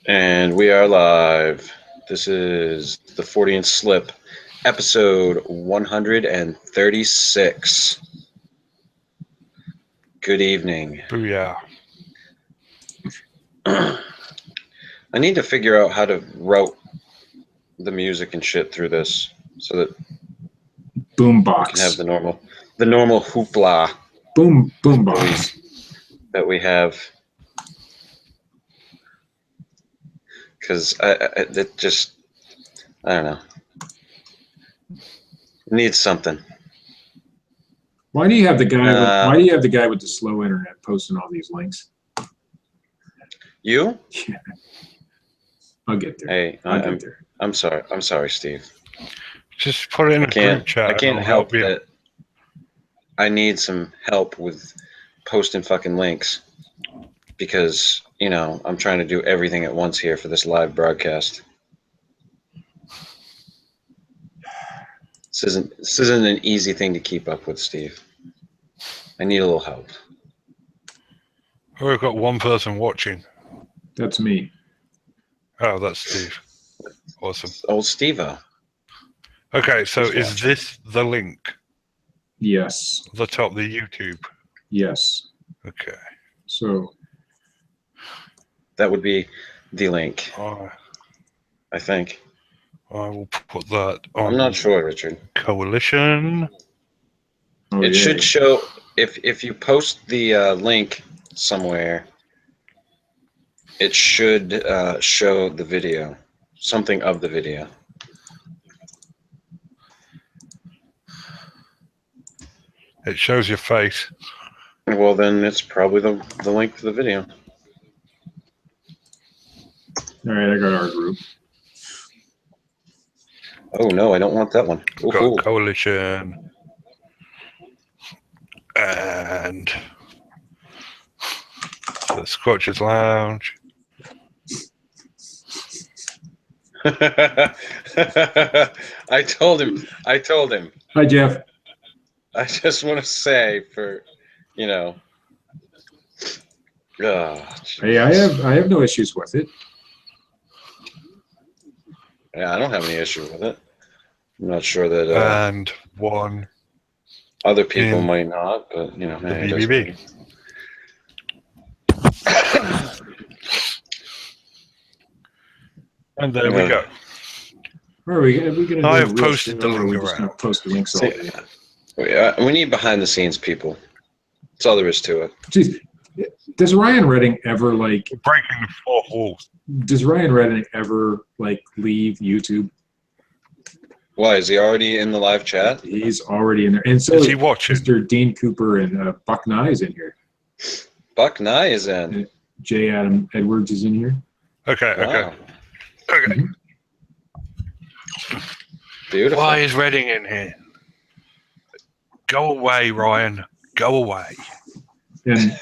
And we are live. This is the Fortean Slip, episode 136. Good evening. Booyah. I need to figure out how to route the music and shit through this so that Boombox. we can have the normal hoopla Boombox. that we have. Because it just, I don't know. It needs something. Why do you have the guy with the slow internet posting all these links? You? Yeah. I'll get there. Hey, I'm sorry. I'm sorry, Steve. Just put it in a group chat. I can't help it. I need some help with posting fucking links because, you know, I'm trying to do everything at once here for this live broadcast. This isn't an easy thing to keep up with, Steve. I need a little help. We've got one person watching. That's me. Oh, that's Steve. Awesome. Old Steve-O. Okay, so is this the link? Yes. The top, the YouTube? Yes. Okay. So that would be the link. I think. I will put that on. I'm not sure, Richard. Coalition. It should show if you post the link somewhere. It should show the video, something of the video. It shows your face. Well, then it's probably the link to the video. All right, I got our group. Oh no, I don't want that one. Got Coalition and the Squatchers Lounge. I told him. Hi, Jeff. I just want to say for, you know. Hey, I have no issues with it. Yeah, I don't have any issue with it. I'm not sure that and one other people might not, but you know, the BBB. And there we go. Where are we going to do? I have posted the link around. Post the links all day. We need behind the scenes people. That's all there is to it. Jeez, does Ryan Redding ever breaking the fourth wall? Does Ryan Redding ever leave YouTube? Why, is he already in the live chat? He's already in there, and so is he watching? Mr. Dean Cooper and Buck Nye is in here. Buck Nye is in. And J. Adam Edwards is in here. Okay. Wow. Okay. Mm-hmm. Beautiful. Why is Redding in here? Go away, Ryan. Go away. And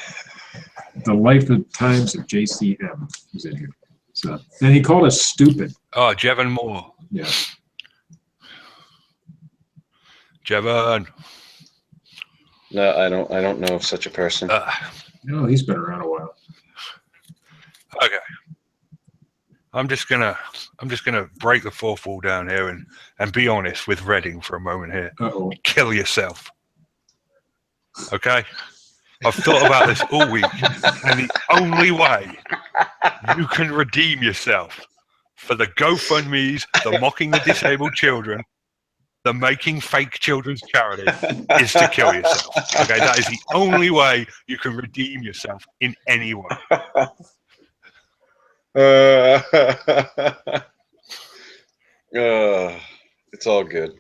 the life of times of JCM is in here. So, and he called us stupid. Oh, Jevon Moore. Yeah. Jevon. No, I don't know of such a person. No, he's been around a while. Okay. I'm just gonna break the fourth wall down here and be honest with Redding for a moment here. Uh-oh. Kill yourself. Okay? I've thought about this all week, and the only way you can redeem yourself for the GoFundMes, the mocking the disabled children, the making fake children's charity is to kill yourself. Okay? That is the only way you can redeem yourself in any way. It's all good.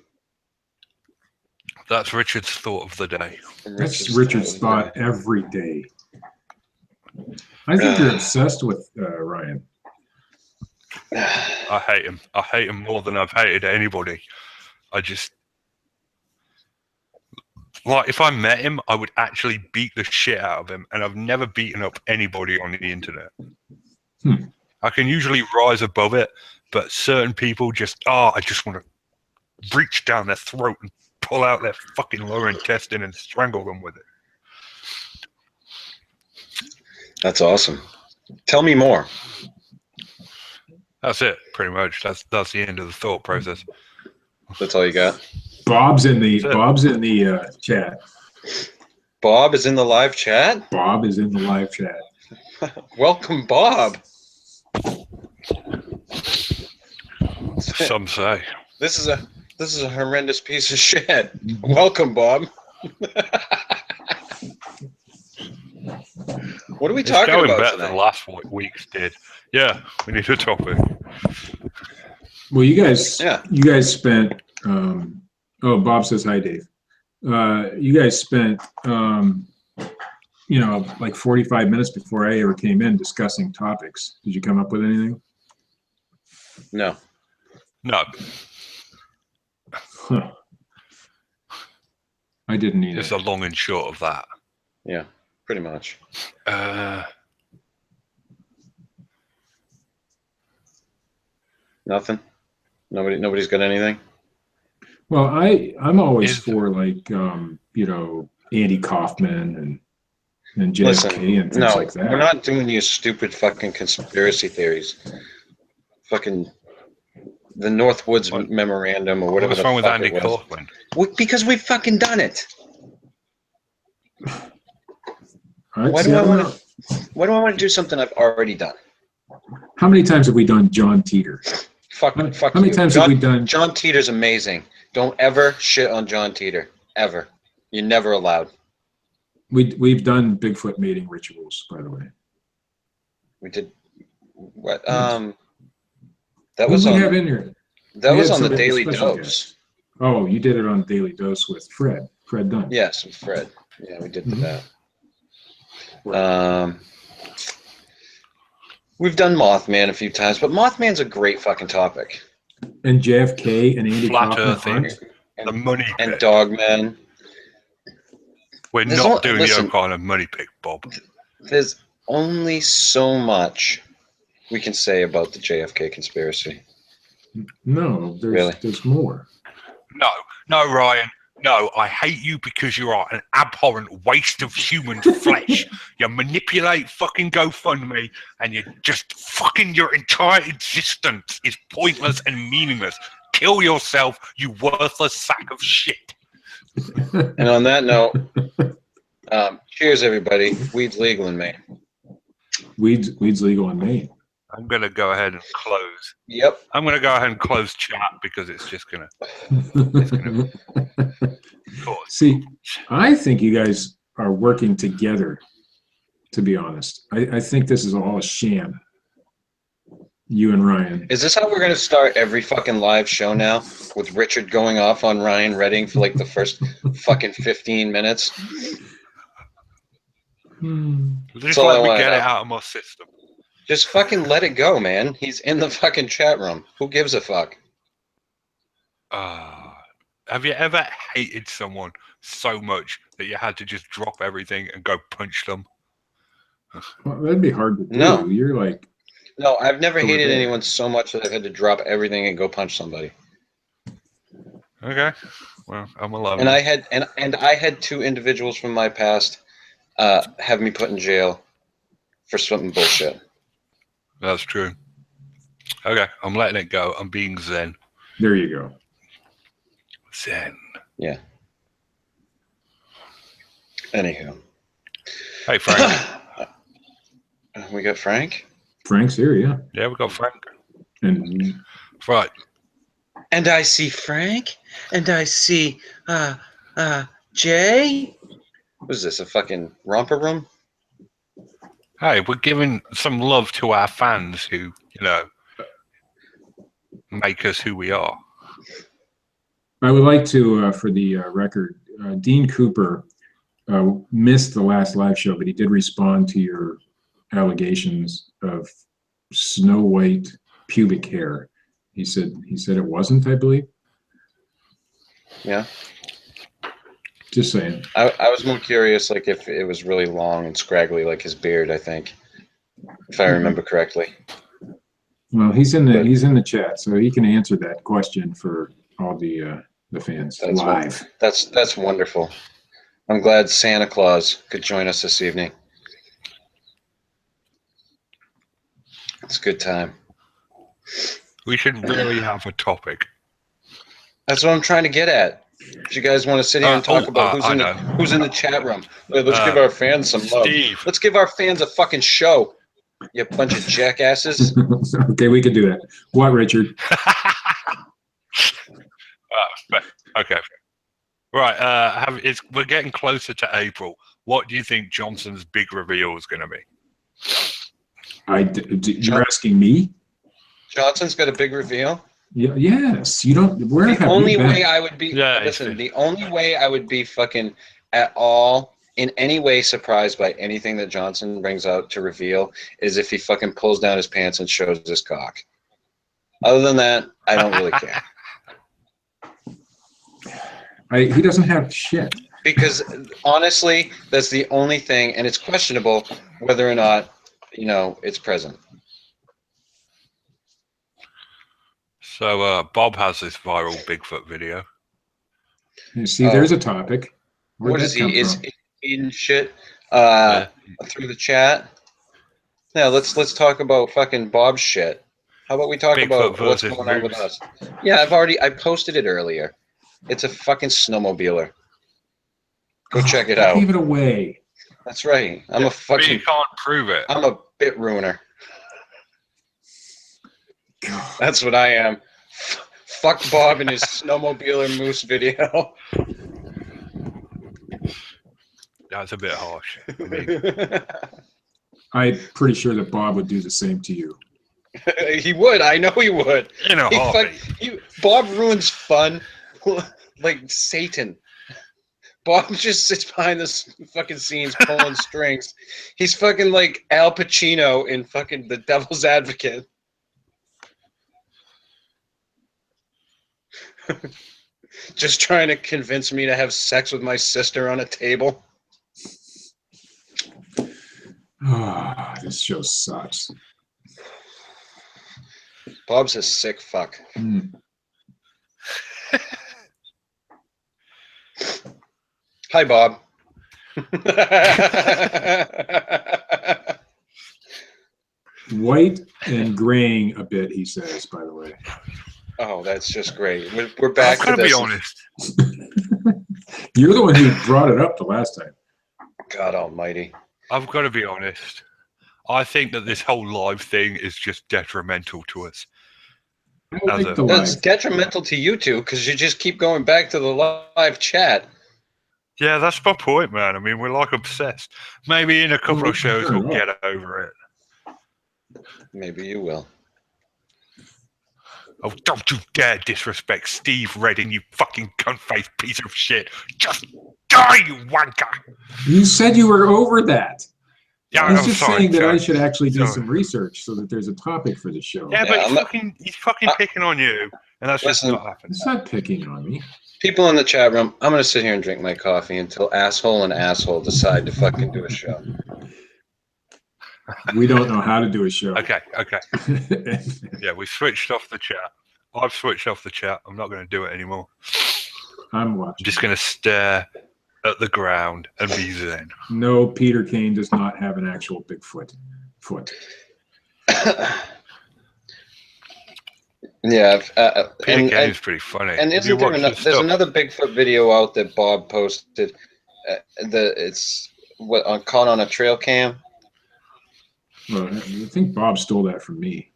That's Richard's thought of the day. That's Richard's thought every day. I think you're obsessed with Ryan. I hate him. I hate him more than I've hated anybody. I just... if I met him, I would actually beat the shit out of him, and I've never beaten up anybody on the internet. I can usually rise above it, but certain people I just want to reach down their throat and pull out their fucking lower intestine and strangle them with it. That's awesome. Tell me more. That's it, pretty much. That's the end of the thought process. That's all you got? Bob's in the chat. Bob is in the live chat? Bob is in the live chat. Welcome, Bob. Some say. This is a horrendous piece of shit. Welcome, Bob. What are we talking about better tonight? than last week's did. Yeah, we need a topic. Well, you guys spent. Bob says hi, Dave. You guys spent, like 45 minutes before I ever came in discussing topics. Did you come up with anything? No. No. Huh. I didn't either. It's a long and short of that. Yeah, pretty much. Nothing? Nobody's got anything? Well, I'm always for like Andy Kaufman and JFK and things like that. We're not doing these stupid fucking conspiracy theories. Fucking the Northwoods Memorandum or whatever. What's wrong with Andy Kaufman? Because we've fucking done it. Right, why do I want to do something I've already done? How many times have we done John Teeter? Fuck How you. many times have we done? John Teeter's amazing. Don't ever shit on John Teeter. Ever. You're never allowed. We've done Bigfoot mating rituals, by the way. We did what? Yes. That was on. Have in here? That was on the Daily Dose. Guest. Oh, you did it on Daily Dose with Fred Dunn. Yes, with Fred. Yeah, we did that. Right. We've done Mothman a few times, but Mothman's a great fucking topic. And JFK and Andy Flat Kaufman. Earthing, the money and pit. Dogman. We're not doing the O'Connor money pick, Bob. There's only so much we can say about the JFK conspiracy. No, there's more. No, Ryan. No, I hate you because you are an abhorrent waste of human flesh. You manipulate fucking GoFundMe and you just fucking your entire existence is pointless and meaningless. Kill yourself, you worthless sack of shit. And on that note, cheers, everybody. Weed's legal in Maine. Weed's legal in Maine. I'm going to go ahead and close. Yep. I'm going to go ahead and close chat because it's just going to... See, I think you guys are working together, to be honest. I think this is all a sham. You and Ryan. Is this how we're going to start every fucking live show now? With Richard going off on Ryan Redding for like the first fucking 15 minutes? Just let me get it out of my system. Just fucking let it go, man. He's in the fucking chat room. Who gives a fuck? Have you ever hated someone so much that you had to just drop everything and go punch them? Well, that'd be hard to do. No. You're like... No, I've never hated anyone so much that I've had to drop everything and go punch somebody. Okay. Well, I'm alone. And I had two individuals from my past have me put in jail for something bullshit. That's true. Okay, I'm letting it go. I'm being zen. There you go. Zen. Yeah. Anywho. Hey, Frank. We got Frank? Frank's here, yeah. Yeah, we got Frank. And right. And I see Frank. And I see Jay. What is this, a fucking romper room? Hey, we're giving some love to our fans who, make us who we are. I would like to, for the record, Dean Cooper missed the last live show, but he did respond to your allegations of snow white pubic hair. He said it wasn't, I believe. Yeah. Just saying. I was more curious, like, if it was really long and scraggly, like his beard, I think, if I remember correctly. Well, he's in the chat, so he can answer that question for all the fans live. That's wonderful. I'm glad Santa Claus could join us this evening. It's a good time. We should really have a topic. That's what I'm trying to get at. Do you guys want to sit here and talk about who's in the chat room? Let's give our fans some love. Steve. Let's give our fans a fucking show. You bunch of jackasses. Okay, we can do that. What, Richard? Okay. Right. We're getting closer to April. What do you think Johnson's big reveal is going to be? You're asking me? Johnson's got a big reveal. Yeah, yes. You don't. Where the only way I would be. Yeah, listen, the only way I would be fucking at all in any way surprised by anything that Johnson brings out to reveal is if he fucking pulls down his pants and shows his cock. Other than that, I don't really care. He doesn't have shit. Because honestly, that's the only thing, and it's questionable whether or not it's present. So Bob has this viral Bigfoot video. You see, there's a topic. What is he? Is he eating shit through the chat? Yeah, let's talk about fucking Bob's shit. How about we talk about what's going on with us? Yeah, I posted it earlier. It's a fucking snowmobiler. Go check it out. Give it away. That's right. I'm a fucking. But you can't prove it. I'm a bit ruiner. God. That's what I am. Fuck Bob and his snowmobiler moose video. That's a bit harsh. I mean, I'm pretty sure that Bob would do the same to you. He would. I know he would. Bob ruins fun like Satan. Bob just sits behind the fucking scenes pulling strings. He's fucking like Al Pacino in fucking The Devil's Advocate. Just trying to convince me to have sex with my sister on a table. Oh, this show sucks. Bob's a sick fuck. Hi, Bob. White and graying a bit, he says, by the way. Oh, that's just great. We're back to this. I've got to be honest. You're the one who brought it up the last time. God almighty. I've got to be honest. I think that this whole live thing is just detrimental to us. That's detrimental to you two because you just keep going back to the live chat. Yeah, that's my point, man. I mean, we're like obsessed. Maybe in a couple of shows we'll get over it. Maybe you will. Oh, don't you dare disrespect Steve Redding, you fucking cunt-faced piece of shit. Just die, you wanker. You said you were over that. Yeah, I was just saying that I should actually do some research so that there's a topic for the show. Yeah, but he's fucking picking on you, and that's just not happening. It's not picking on me. People in the chat room, I'm going to sit here and drink my coffee until asshole and asshole decide to fucking do a show. We don't know how to do a show. Okay. Yeah, we switched off the chat. I've switched off the chat. I'm not going to do it anymore. I'm watching. I'm just going to stare at the ground and be zen. No, Peter Kane does not have an actual Bigfoot foot. Yeah. Peter Kane is pretty funny. And there's another Bigfoot video out that Bob posted. It's caught on a trail cam. Well, I think Bob stole that from me.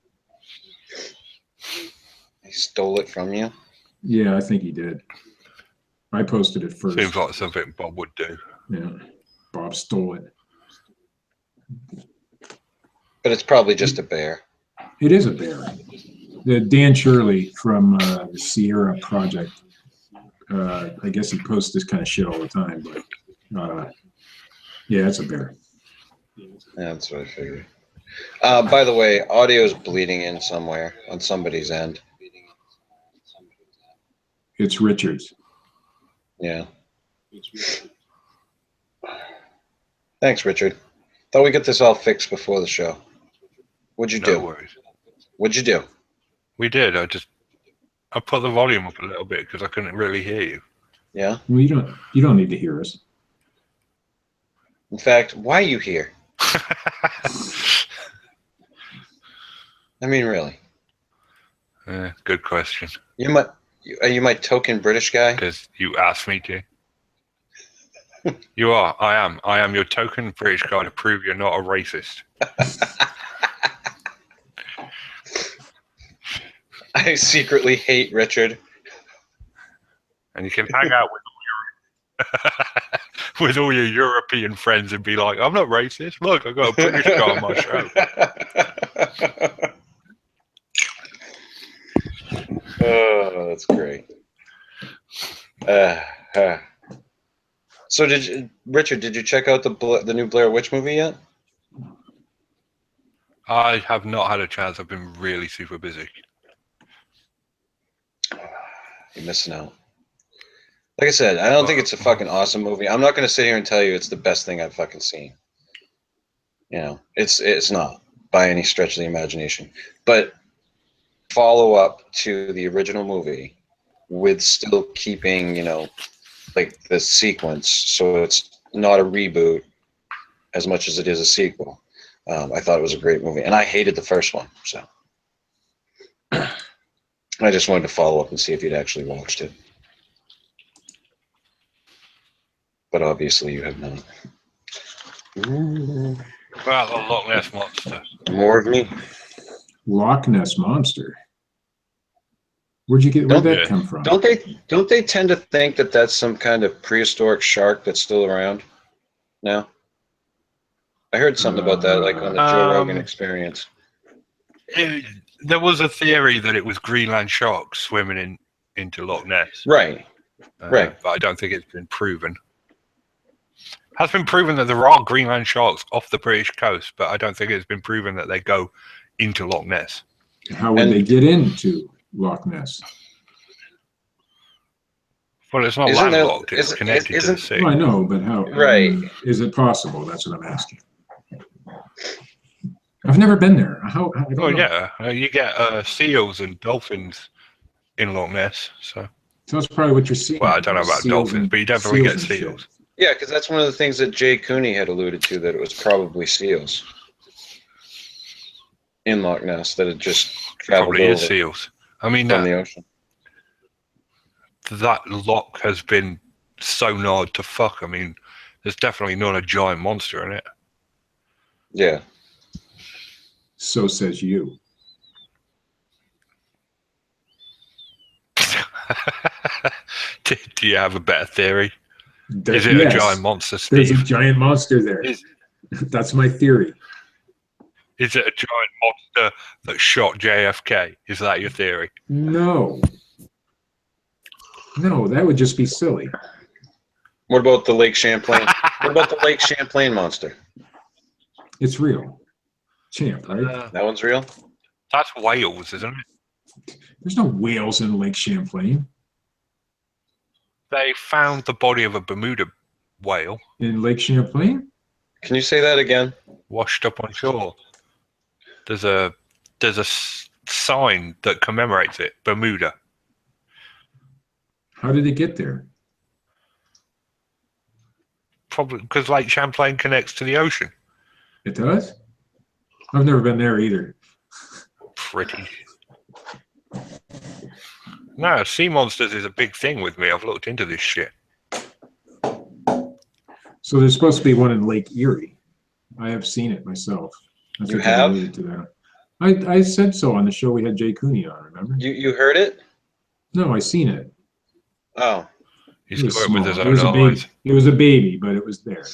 He stole it from you? Yeah, I think he did. I posted it first. Seems like something Bob would do. Yeah, Bob stole it. But it's probably just a bear. It is a bear. Dan Shirley from the Sierra Project. I guess he posts this kind of shit all the time, but yeah, it's a bear. Yeah, that's what I figured. By the way, audio is bleeding in somewhere on somebody's end. It's Richard's. Yeah. Thanks, Richard. Thought we'd get this all fixed before the show. What'd you do? No worries. What'd you do? We did. I put the volume up a little bit because I couldn't really hear you. Yeah? Well, you don't need to hear us. In fact, why are you here? I mean, really. Good question. Are you my token British guy? Because you asked me to. You are. I am. I am your token British guy to prove you're not a racist. I secretly hate Richard. And you can hang out with all your European friends and be like, I'm not racist. Look, I got a British guy on my show. Oh, that's great. So Richard, did you check out the new Blair Witch movie yet? I have not had a chance. I've been really super busy. You're missing out. Like I said, I don't think it's a fucking awesome movie. I'm not going to sit here and tell you it's the best thing I've fucking seen. You know, it's not by any stretch of the imagination. But follow up to the original movie with still keeping, you know, like the sequence, so it's not a reboot as much as it is a sequel. I thought it was a great movie, and I hated the first one, so I just wanted to follow up and see if you'd actually watched it. But obviously you have not. Well, the Loch Ness Monster. More of me. Loch Ness Monster. Where'd that come from? Don't they tend to think that that's some kind of prehistoric shark that's still around now? I heard something about that, like on the Joe Rogan Experience. There was a theory that it was Greenland sharks swimming into Loch Ness. Right. Right. But I don't think it's been proven. It has been proven that there are Greenland sharks off the British coast, but I don't think it's been proven that they go into Loch Ness. How would they get into Loch Ness? Well, it's not landlocked. It's connected to the sea. Well, I know, but how? Right. Is it possible? That's what I'm asking. I've never been there. I don't know. Yeah. You get seals and dolphins in Loch Ness. So that's probably what you're seeing. Well, I don't know about dolphins, but you definitely get seals. Yeah, because that's one of the things that Jay Cooney had alluded to, that it was probably seals in Loch Ness that had just traveled Probably over is seals. I mean, from the ocean. That loch has been sonared to fuck. I mean, there's definitely not a giant monster in it. Yeah. So says you. Do you have a better theory? Is it a giant monster, Steve? There's a giant monster there. That's my theory. Is it a giant monster that shot JFK? Is that your theory? No. No, that would just be silly. What about the Lake Champlain? What about the Lake Champlain monster? It's real. Champ, right? That one's real? That's Wales, isn't it? There's no whales in Lake Champlain. They found the body of a Bermuda whale. In Lake Champlain? Can you say that again? Washed up on shore. There's a sign that commemorates it, Bermuda. How did it get there? Probably because Lake Champlain connects to the ocean. It does? I've never been there either. Pretty. No, sea monsters is a big thing with me. I've looked into this shit. So there's supposed to be one in Lake Erie. I have seen it myself. You have? To that. I said so on the show we had Jay Cooney on, remember? You heard it? No, I seen it. Oh. He saw it with his own eyes. It was a baby, but it was there.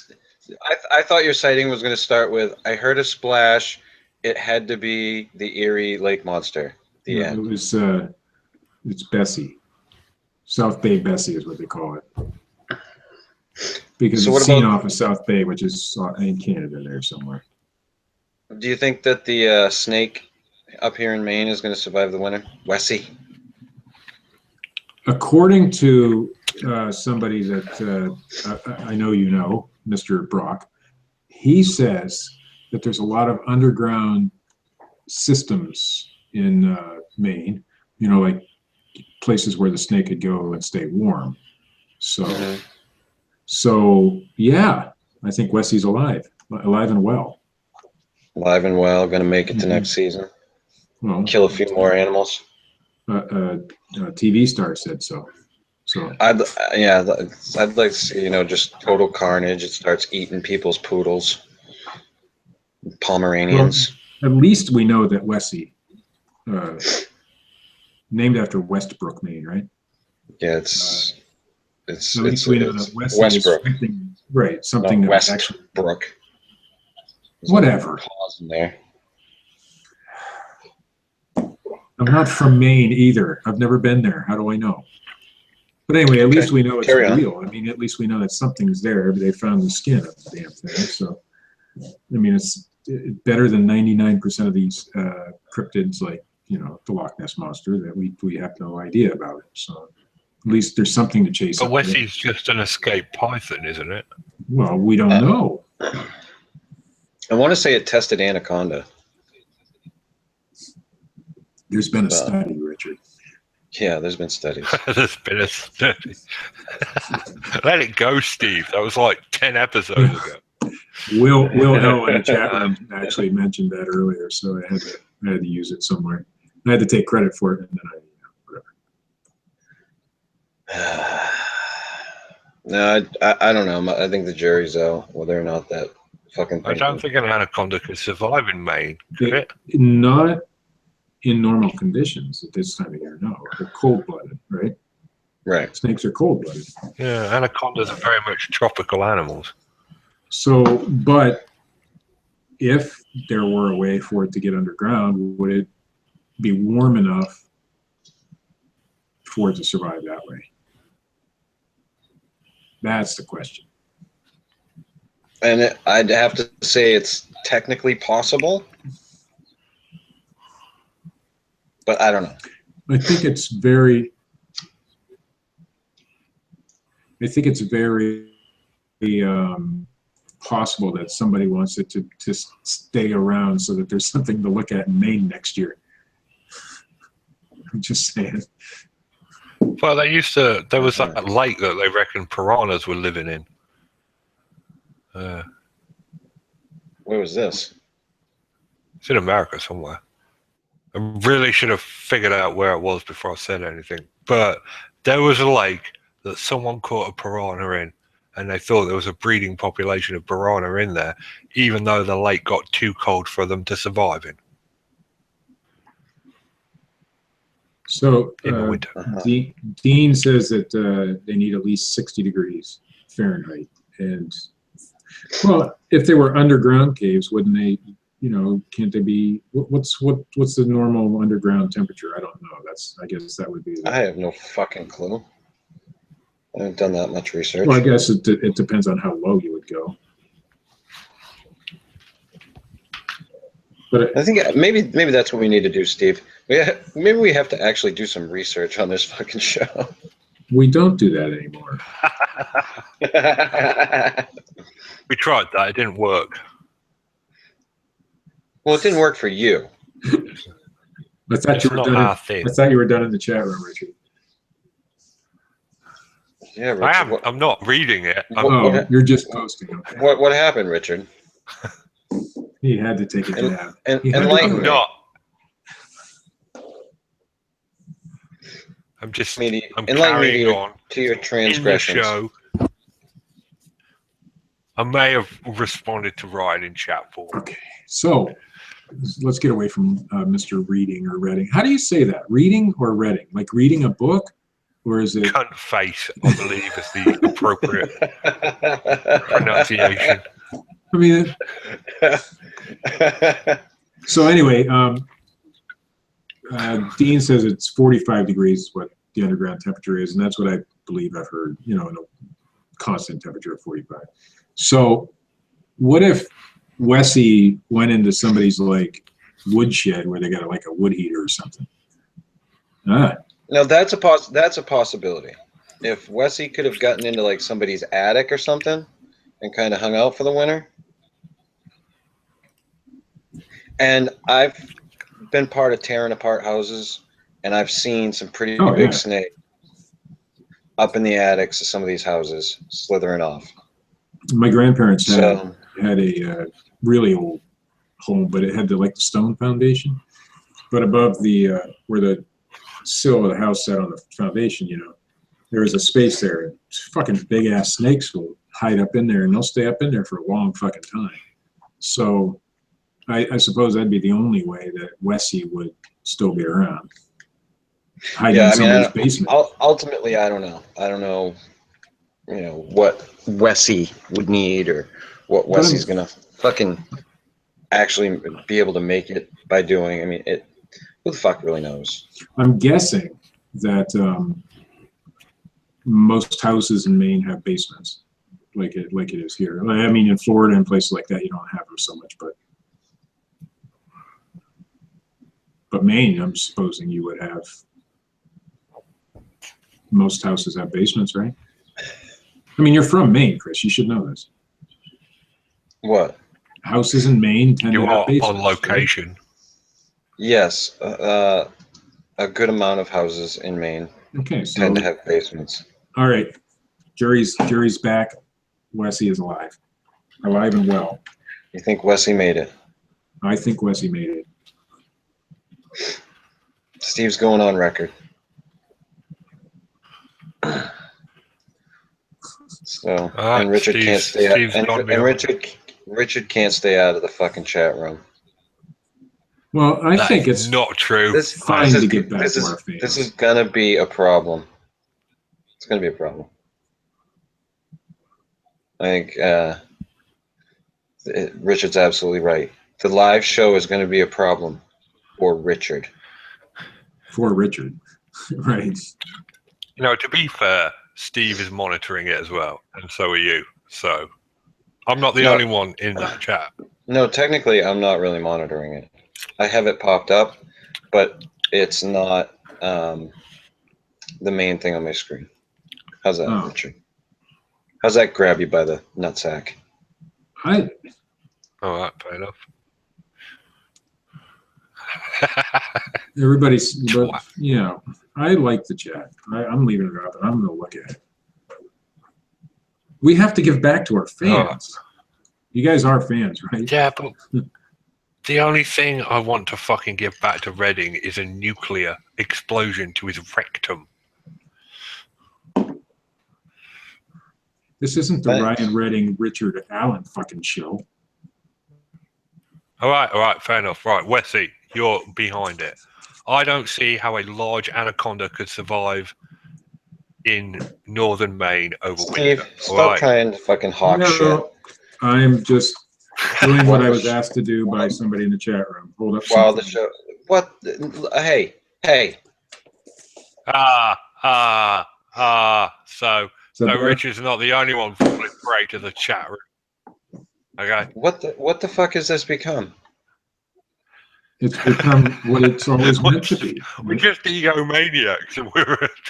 I thought your sighting was going to start with, I heard a splash. It had to be the Erie Lake Monster. The end. It was, it's Bessie. South Bay Bessie is what they call it. Because it's seen off of South Bay, which is in Canada there somewhere. Do you think that the snake up here in Maine is going to survive the winter? Wessie? According to somebody that I know you know, Mr. Brock, he says that there's a lot of underground systems in Maine, you know, like places where the snake could go and stay warm. So, so yeah, I think Wessie's alive and well. Alive and well, going to make it to next season. Well, kill a few more animals. TV star said so. So I'd like to see, just total carnage. It starts eating people's poodles, Pomeranians. Well, at least we know that Wessie, named after Westbrook, Maine, right? Yeah, it's at least we know that Wessie Westbrook. is something, right? Something that actually Westbrook. Whatever. Clause in there. I'm not from Maine either. I've never been there. How do I know? But anyway, at least we know it's real. I mean, at least we know that something's there. They found the skin of the damn thing. So, I mean, it's better than 99% of these cryptids, like, the Loch Ness Monster, that we have no idea about it. So, at least there's something to chase. But Wessie's just an escaped python, isn't it? Well, we don't know. I want to say it tested anaconda. There's been a study, Richard. Yeah, there's been studies. There's been a study. Let it go, Steve. That was like 10 episodes ago. Will Hill in the chat room actually mentioned that earlier, so I had to use it somewhere. I had to take credit for it, and then No, I don't know. I think the jury's out whether or not that fucking thing. I don't think an anaconda could survive in Maine, could it? Not in normal conditions at this time of year, no. They're cold-blooded, right? Right. Snakes are cold-blooded. Yeah, anacondas are very much tropical animals. So, but if there were a way for it to get underground, would it be warm enough for it to survive that way? That's the question. And I'd have to say it's technically possible, but I don't know. I think it's very possible that somebody wants it to stay around so that there's something to look at in Maine next year. I'm just saying. Well, there was that lake that they reckon piranhas were living in. Where was this? It's in America somewhere. I really should have figured out where it was before I said anything. But there was a lake that someone caught a piranha in, and they thought there was a breeding population of piranha in there, even though the lake got too cold for them to survive in. So In the winter. Dean says that they need at least 60 degrees Fahrenheit. And, well, if they were underground caves, wouldn't they, can't they be, what's the normal underground temperature? I don't know. I guess that would be. I have no fucking clue. I haven't done that much research. Well, I guess it depends on how low you would go. But I think maybe that's what we need to do, Steve. Maybe we have to actually do some research on this fucking show. We don't do that anymore. We tried that. It didn't work. Well, it didn't work for you. I thought you were done in the chat room, Richard. Yeah, Richard, I'm not reading it. You're just posting. Okay. What happened, Richard? He had to take a jab. Enlighten me. I'm just. I'm carrying on to your transgressions. In the show, I may have responded to Ryan in chat form. Okay, so let's get away from Mr. Reading or Reading. How do you say that? Reading or Reading? Like reading a book, or is it? Cunt face, I believe, is the appropriate pronunciation. I mean. So anyway, Dean says it's 45 degrees is what the underground temperature is, and that's what I believe I've heard, in a constant temperature of 45. So what if Wessie went into somebody's woodshed where they got a wood heater or something? No, that's a possibility. If Wessie could have gotten into somebody's attic or something and kind of hung out for the winter. And I've been part of tearing apart houses, and I've seen some pretty big snakes up in the attics of some of these houses slithering off. My grandparents had a really old home, but it had the stone foundation. But above the where the sill of the house set on the foundation, there is a space there. Fucking big ass snakes will hide up in there, and they'll stay up in there for a long fucking time. So I suppose that'd be the only way that Wessie would still be around. Hiding in somebody's basement. Ultimately, I don't know. I don't know, what Wessie would need or what Wessie's gonna fucking actually be able to make it by doing. I mean, who the fuck really knows? I'm guessing that most houses in Maine have basements, like it is here. I mean, in Florida and places like that, you don't have them so much, but Maine, I'm supposing you would have. Most houses have basements, right? I mean, you're from Maine, Chris. You should know this. What? Houses in Maine tend to have basements. On location. Right? Yes, a good amount of houses in Maine tend to have basements. All right, jury's back. Wessie is alive and well. You think Wessie made it? I think Wessie made it. Steve's going on record. So and Richard can't stay out. And Richard can't stay out of the fucking chat room. Well, I think it's not true. This is gonna be a problem. It's gonna be a problem. I think Richard's absolutely right. The live show is going to be a problem for Richard. For Richard, right? To be fair, Steve is monitoring it as well, and so are you. So I'm not the only one in that chat. No, technically, I'm not really monitoring it. I have it popped up, but it's not the main thing on my screen. How's that, Richard? How's that grab you by the nutsack? All right, fair enough. Everybody's, but, I like the chat. I'm leaving it up, and I'm going to look at it. We have to give back to our fans. You guys are fans, right? Yeah, but the only thing I want to fucking give back to Redding is a nuclear explosion to his rectum. This isn't the Ryan Redding, Richard Allen fucking show. All right, fair enough. Right, Wessie, you're behind it. I don't see how a large anaconda could survive in northern Maine over winter. Stop trying to fucking hawk shit. I'm just doing what I was asked to do by somebody in the chat room. Hold up. While the show. What? Hey. So Richard's not the only one falling prey to the chat room. Okay. What the fuck has this become? It's become what it's always meant to be. We're just egomaniacs, and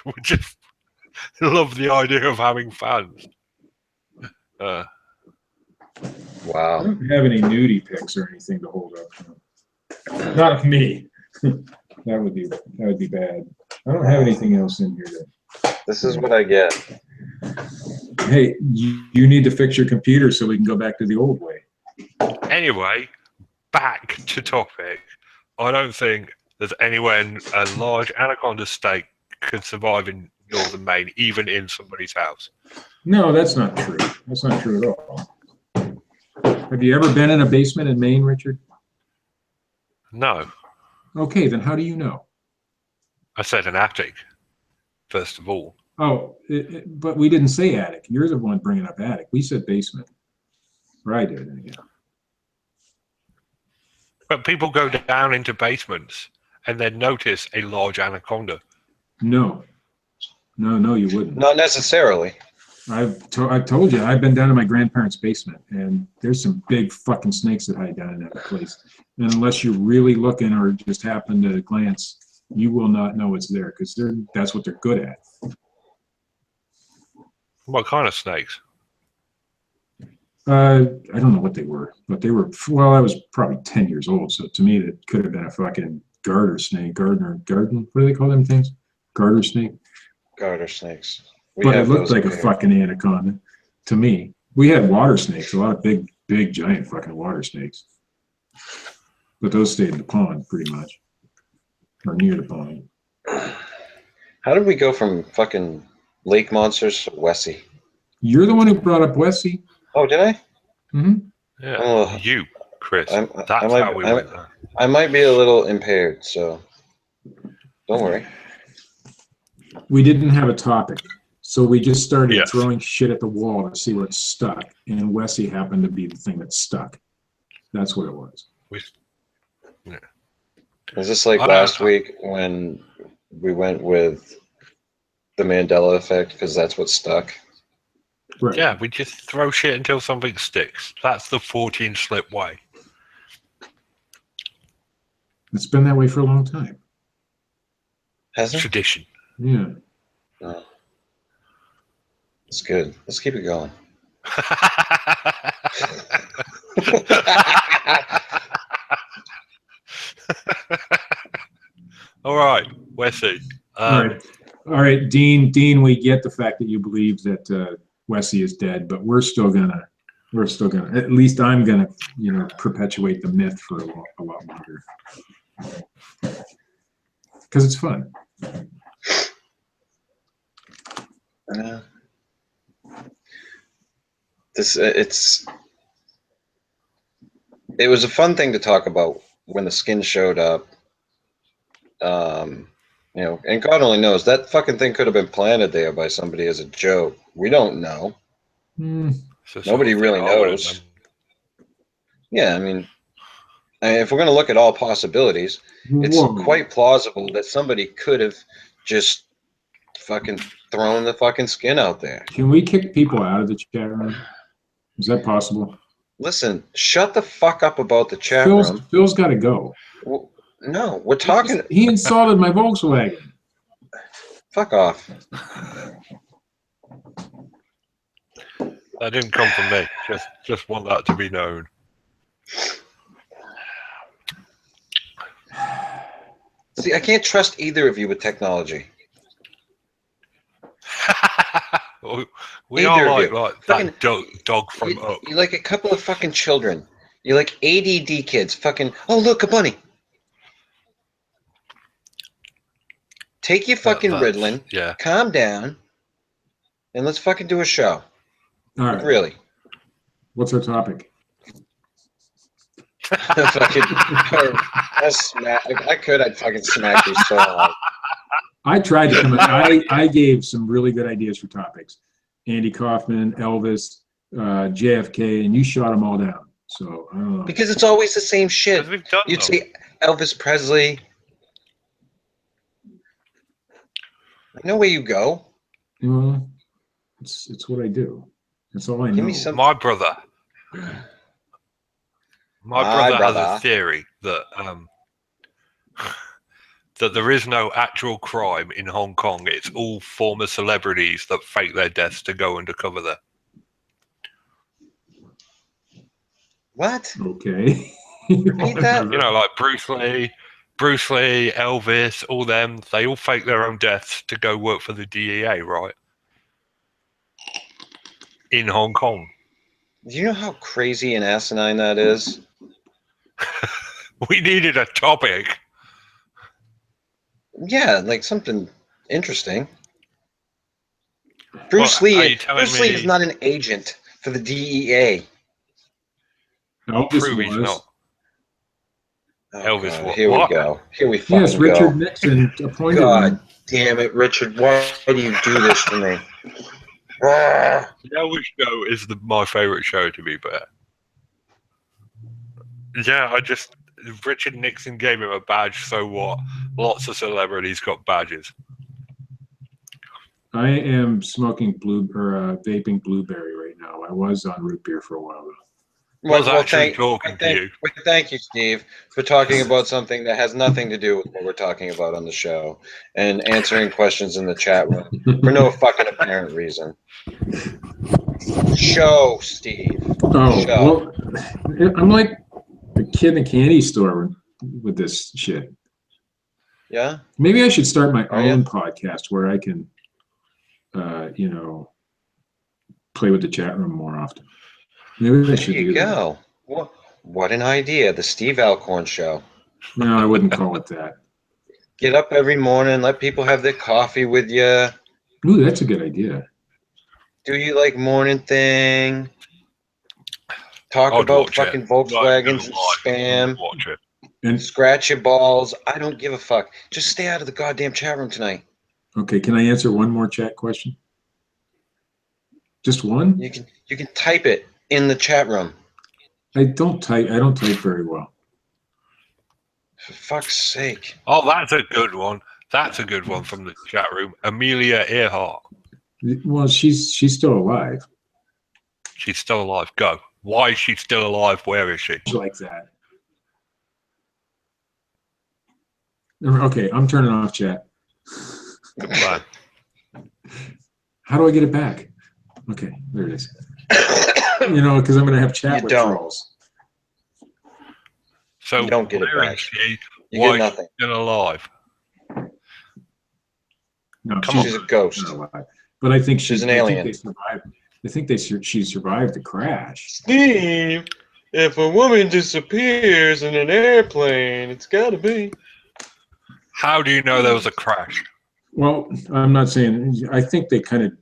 we just love the idea of having fans. Wow. I don't have any nudie pics or anything to hold up. Not me. That would be bad. I don't have anything else in here. This is what I get. Hey, you need to fix your computer so we can go back to the old way. Anyway, back to topic. I don't think there's anywhere a large anaconda steak could survive in northern Maine, even in somebody's house. No, that's not true. That's not true at all. Have you ever been in a basement in Maine, Richard? No. Okay, then how do you know? I said an attic, first of all. Oh, but we didn't say attic. You're the one bringing up attic. We said basement. Or I did, yeah. But people go down into basements and then notice a large anaconda. No, you wouldn't. Not necessarily. I've told you, I've been down in my grandparents' basement, and there's some big fucking snakes that hide down in that place. And unless you're really looking or just happen to glance, you will not know it's there because that's what they're good at. What kind of snakes? I don't know what they were, but they were, well, I was probably 10 years old, so to me, that could have been a fucking garter snake, garden, what do they call them things? Garter snake? Garter snakes. But it looked like a fucking anaconda to me. We had water snakes, a lot of big, giant fucking water snakes. But those stayed in the pond pretty much, or near the pond. How did we go from fucking lake monsters to Wessie? You're the one who brought up Wessie. Oh, did I? Mm-hmm. Yeah, you, Chris. That's how we went there. I might be a little impaired, so don't worry. We didn't have a topic, so we just started throwing shit at the wall to see what stuck, and Wessie happened to be the thing that stuck. That's what it was. Was this like last week when we went with the Mandela effect because that's what stuck? Right. Yeah, we just throw shit until something sticks. That's the Fortean Slip way. It's been that way for a long time. Has it? Tradition. Yeah. Oh. It's good. Let's keep it going. All right, Wessie. All right, Dean. We get the fact that you believe that Wessie is dead, but we're still gonna. At least I'm gonna, perpetuate the myth for a lot longer because it's fun. It was a fun thing to talk about when the skin showed up. And God only knows that fucking thing could have been planted there by somebody as a joke. We don't know. Nobody really knows. Yeah, I mean, if we're going to look at all possibilities, it's quite plausible that somebody could have just fucking thrown the fucking skin out there. Can we kick people out of the chat room? Is that possible? Listen, shut the fuck up about the chat room. Phil's got to go. Well, no, we're talking. He insulted my Volkswagen. Fuck off. That didn't come from me. Just want that to be known. See, I can't trust either of you with technology. We are like that dog from Up. You're like a couple of fucking children. You're like ADD kids. Fucking, oh, look, a bunny. Take your fucking Ritalin. Yeah. Calm down. And let's fucking do a show. All right. Really. What's our topic? I'd fucking smack you so hard. I tried to come in. I gave some really good ideas for topics. Andy Kaufman, Elvis, JFK, and you shot them all down. So I don't know. Because it's always the same shit. You'd say Elvis Presley. I know where you go. Well, it's what I do. That's all I know. My brother. My brother has a theory that that there is no actual crime in Hong Kong. It's all former celebrities that fake their deaths to go undercover there. What? Okay. Repeat that? Like Bruce Lee, Elvis, all them, they all fake their own deaths to go work for the DEA, right? In Hong Kong. Do you know how crazy and asinine that is? We needed a topic. Yeah, like something interesting. Bruce Lee is not an agent for the DEA. Elvis was. Not. Oh, Elvis God. was. Here we go. Here we fucking go. Yes, Richard Nixon appointed God him. damn it, Richard. Why do you do this to me? The Elvis show is my favorite show, to be fair. Yeah, Richard Nixon gave him a badge, so what? Lots of celebrities got badges. I am smoking vaping blueberry right now. I was on root beer for a while though. Thank you, Steve, for talking about something that has nothing to do with what we're talking about on the show and answering questions in the chat room for no fucking apparent reason. Show, Steve. Oh, Show. Well, I'm like a kid in a candy store with this shit. Yeah? Maybe I should start my own podcast where I can, play with the chat room more often. Maybe I should do that. There you go. What an idea. The Steve Alcorn Show. No, I wouldn't call it that. Get up every morning, let people have their coffee with you. Ooh, that's a good idea. Do you like morning thing? Talk about fucking Volkswagens and spam. Watch it. And Scratch your balls. I don't give a fuck. Just stay out of the goddamn chat room tonight. okay, can I answer one more chat question? Just one? You can type it in the chat room. I don't type very well. For fuck's sake. Oh, that's a good one. That's a good one from the chat room. Amelia Earhart. Well, she's still alive. She's still alive. Go. Why is she still alive? Where is she? Like that. Okay, I'm turning off chat. Right. How do I get it back? Okay, there it is. You know, because I'm going to have chat withdrawals. So you don't get it where back. is she? You Why get is she nothing. still alive? No, she's a ghost. But I think she's an alien. They survived. I think she survived the crash. Steve, if a woman disappears in an airplane, it's got to be. How do you know there was a crash? Well, I'm not saying. I think they kind of.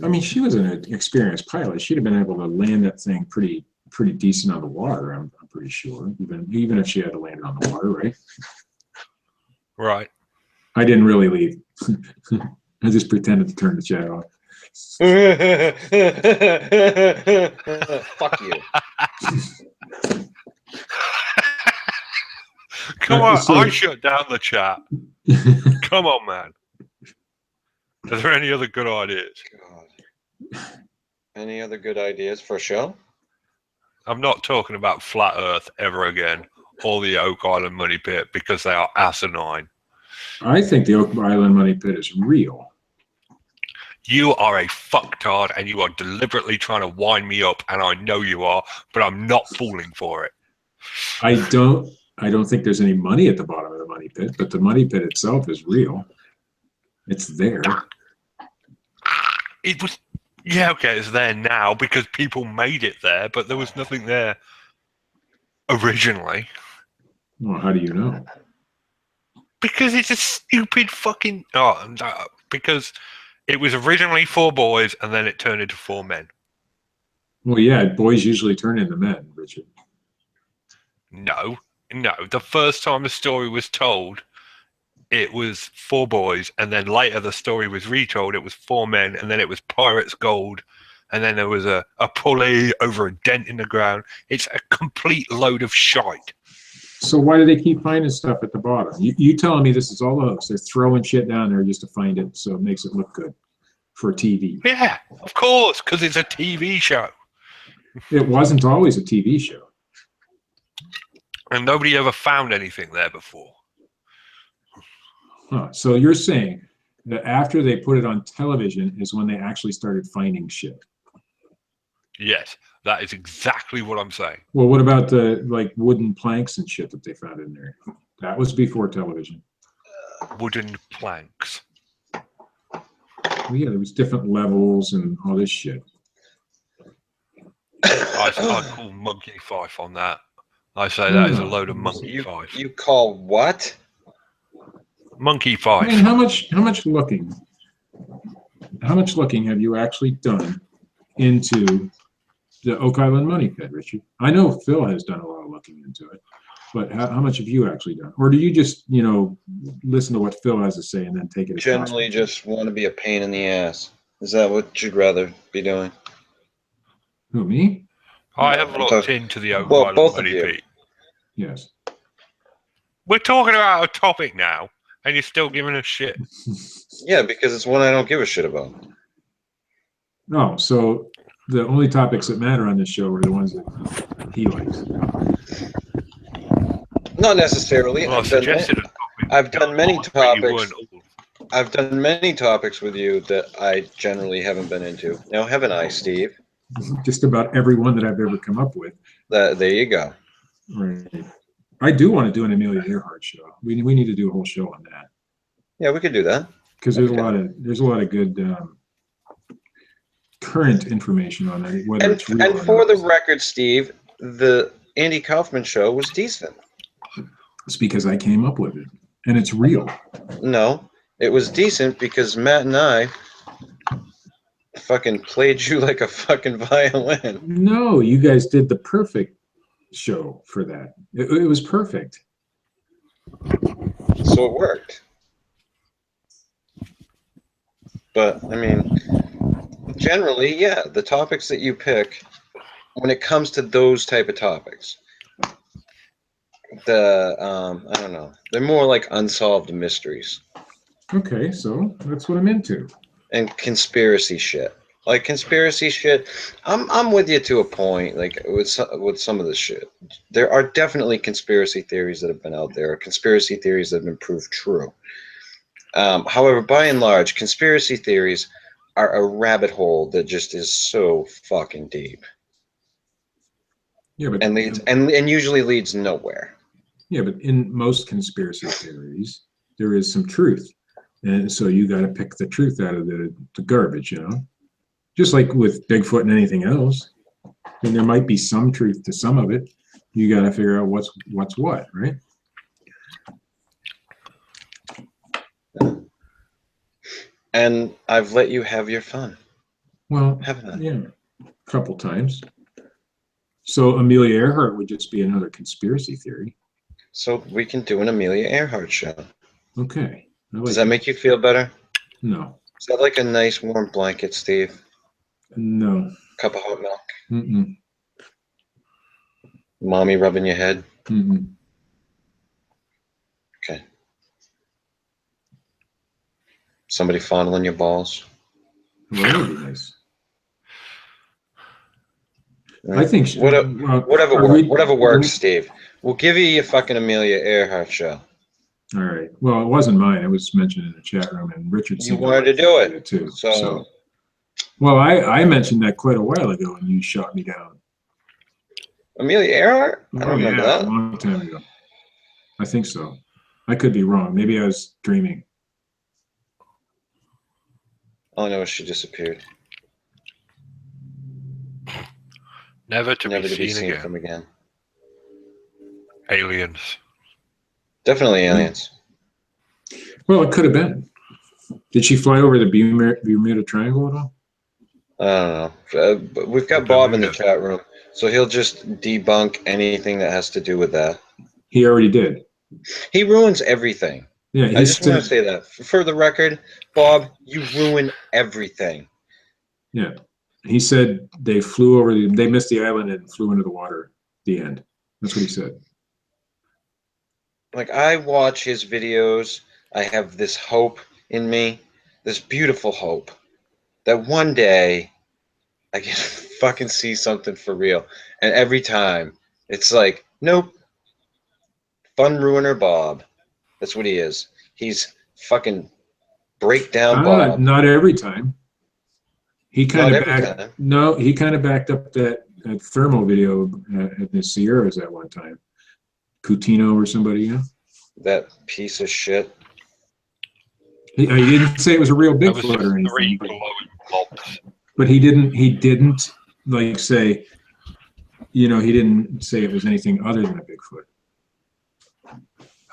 I mean, she was an experienced pilot. She'd have been able to land that thing pretty decent on the water. I'm pretty sure, even if she had to land it on the water, right? Right. I didn't really leave. I just pretended to turn the chat off. Fuck you. Come on, I shut down the chat. Come on, man. Are there any other good ideas? God. Any other good ideas for a show? I'm not talking about Flat Earth ever again, or the Oak Island Money Pit, because they are asinine. I think the Oak Island Money Pit is real. You are a fucktard, and you are deliberately trying to wind me up, and I know you are, but I'm not falling for it. I don't think there's any money at the bottom of the money pit, but the money pit itself is real. It's there. It was, yeah, okay, it's there now because people made it there, but there was nothing there originally. Well, how do you know? Because it's a stupid fucking... because it was originally 4 boys, and then it turned into 4 men. Well, yeah, boys usually turn into men, Richard. No. The first time the story was told, it was 4 boys, and then later the story was retold. It was 4 men, and then it was Pirates Gold, and then there was a pulley over a dent in the ground. It's a complete load of shite. So why do they keep finding stuff at the bottom? You telling me this is all hoax? They're throwing shit down there just to find it, so it makes it look good for TV. Yeah, of course, because it's a TV show. It wasn't always a TV show. And nobody ever found anything there before. Huh. So you're saying that after they put it on television is when they actually started finding shit? Yes, that is exactly what I'm saying. Well, what about the wooden planks and shit that they found in there? That was before television. Wooden planks. Well, yeah, there was different levels and all this shit. I call monkey fife on that. I say that is a load of monkey fife. You call what? Monkey fife. I mean, how much looking have you actually done into the Oak Island Money Pit, Richard? I know Phil has done a lot of looking into it, but how much have you actually done? Or do you just, listen to what Phil has to say and then take it? Generally just want to be a pain in the ass. Is that what you'd rather be doing? Who, me? I have looked into the Oak Island Money Pit. Yes. We're talking about a topic now, and you're still giving us shit. Yeah, because it's one I don't give a shit about. No, so the only topics that matter on this show are the ones that he likes. Not necessarily. Well, I've done many topics. I've done many topics with you that I generally haven't been into. Now, haven't I, Steve? Just about every one that I've ever come up with. There you go. Right. I do want to do an Amelia Earhart show. We need to do a whole show on that. Yeah, we could do that. Because there's a lot of good current information on that. Whether it's real and for the record, Steve, the Andy Kaufman show was decent. It's because I came up with it. and it's real. No, it was decent because Matt and I fucking played you like a fucking violin. No, you guys did the perfect show for that. It was perfect. So it worked. But, I mean, generally, yeah, the topics that you pick, when it comes to those type of topics, I don't know, they're more like unsolved mysteries. Okay, so that's what I'm into. And conspiracy shit. Like conspiracy shit, I'm with you to a point. Like with some of this shit, there are definitely conspiracy theories that have been out there, or conspiracy theories that have been proved true. However, by and large, conspiracy theories are a rabbit hole that just is so fucking deep. Yeah, but and leads and usually leads nowhere. Yeah, but in most conspiracy theories, there is some truth, and so you got to pick the truth out of the garbage, you know. Just like with Bigfoot and anything else, and there might be some truth to some of it. You got to figure out what's what, right? And I've let you have your fun. Well, haven't I? Yeah, a couple times. So Amelia Earhart would just be another conspiracy theory. So we can do an Amelia Earhart show. Okay. Does that make you feel better? No. Is that like a nice warm blanket, Steve? No. Cup of hot milk? Mm-mm. Mommy rubbing your head? Mm-mm. Okay. Somebody fondling your balls? Well, that would be nice. Right. I think whatever works, Steve. We'll give you your fucking Amelia Earhart show. All right. Well, it wasn't mine. It was mentioned in the chat room, and Richard You wanted to do it too. So, well, I mentioned that quite a while ago, and you shot me down. Amelia Earhart? I don't remember that. A long time ago. I think so. I could be wrong. Maybe I was dreaming. All I know is she disappeared. Never to be seen again. from again. Aliens. Definitely aliens. Well, it could have been. Did she fly over the Bermuda Triangle at all? I don't know. But we've got Bob in the chat room, so he'll just debunk anything that has to do with that. He already did. He ruins everything. Yeah, I just want to say that. For the record, Bob, you ruin everything. Yeah. He said they flew over, they missed the island and flew into the water. The end. That's what he said. Like, I watch his videos. I have this hope in me, this beautiful hope, that one day I can fucking see something for real. And every time, it's like, nope. Fun ruiner Bob. That's what he is. He's fucking breakdown Bob. Not every time. He kind of he kind of backed up that thermal video at the Sierras at one time. Coutinho or somebody, yeah. That piece of shit. He didn't say it was a real Bigfoot or anything. But he didn't like say, you know, he didn't say it was anything other than a Bigfoot.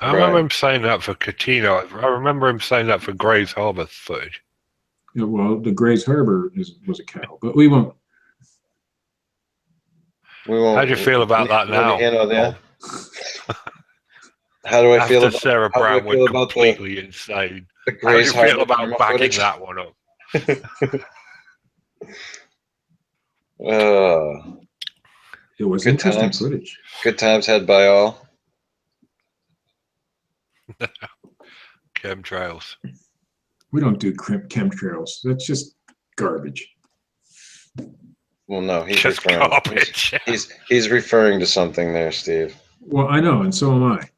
I remember him saying that for Coutinho. I remember him saying that for Grays Harbor footage. Yeah, well, the Grays Harbor was a cow, but we won't. How do you feel about that now? How do I feel about Sarah Brown went completely insane? How do you feel about backing that one up? It was interesting footage. Good times had by all. Chemtrails. We don't do chemtrails. That's just garbage. Well, no, he's just referring. Garbage. He's referring to something there, Steve. Well, I know, and so am I.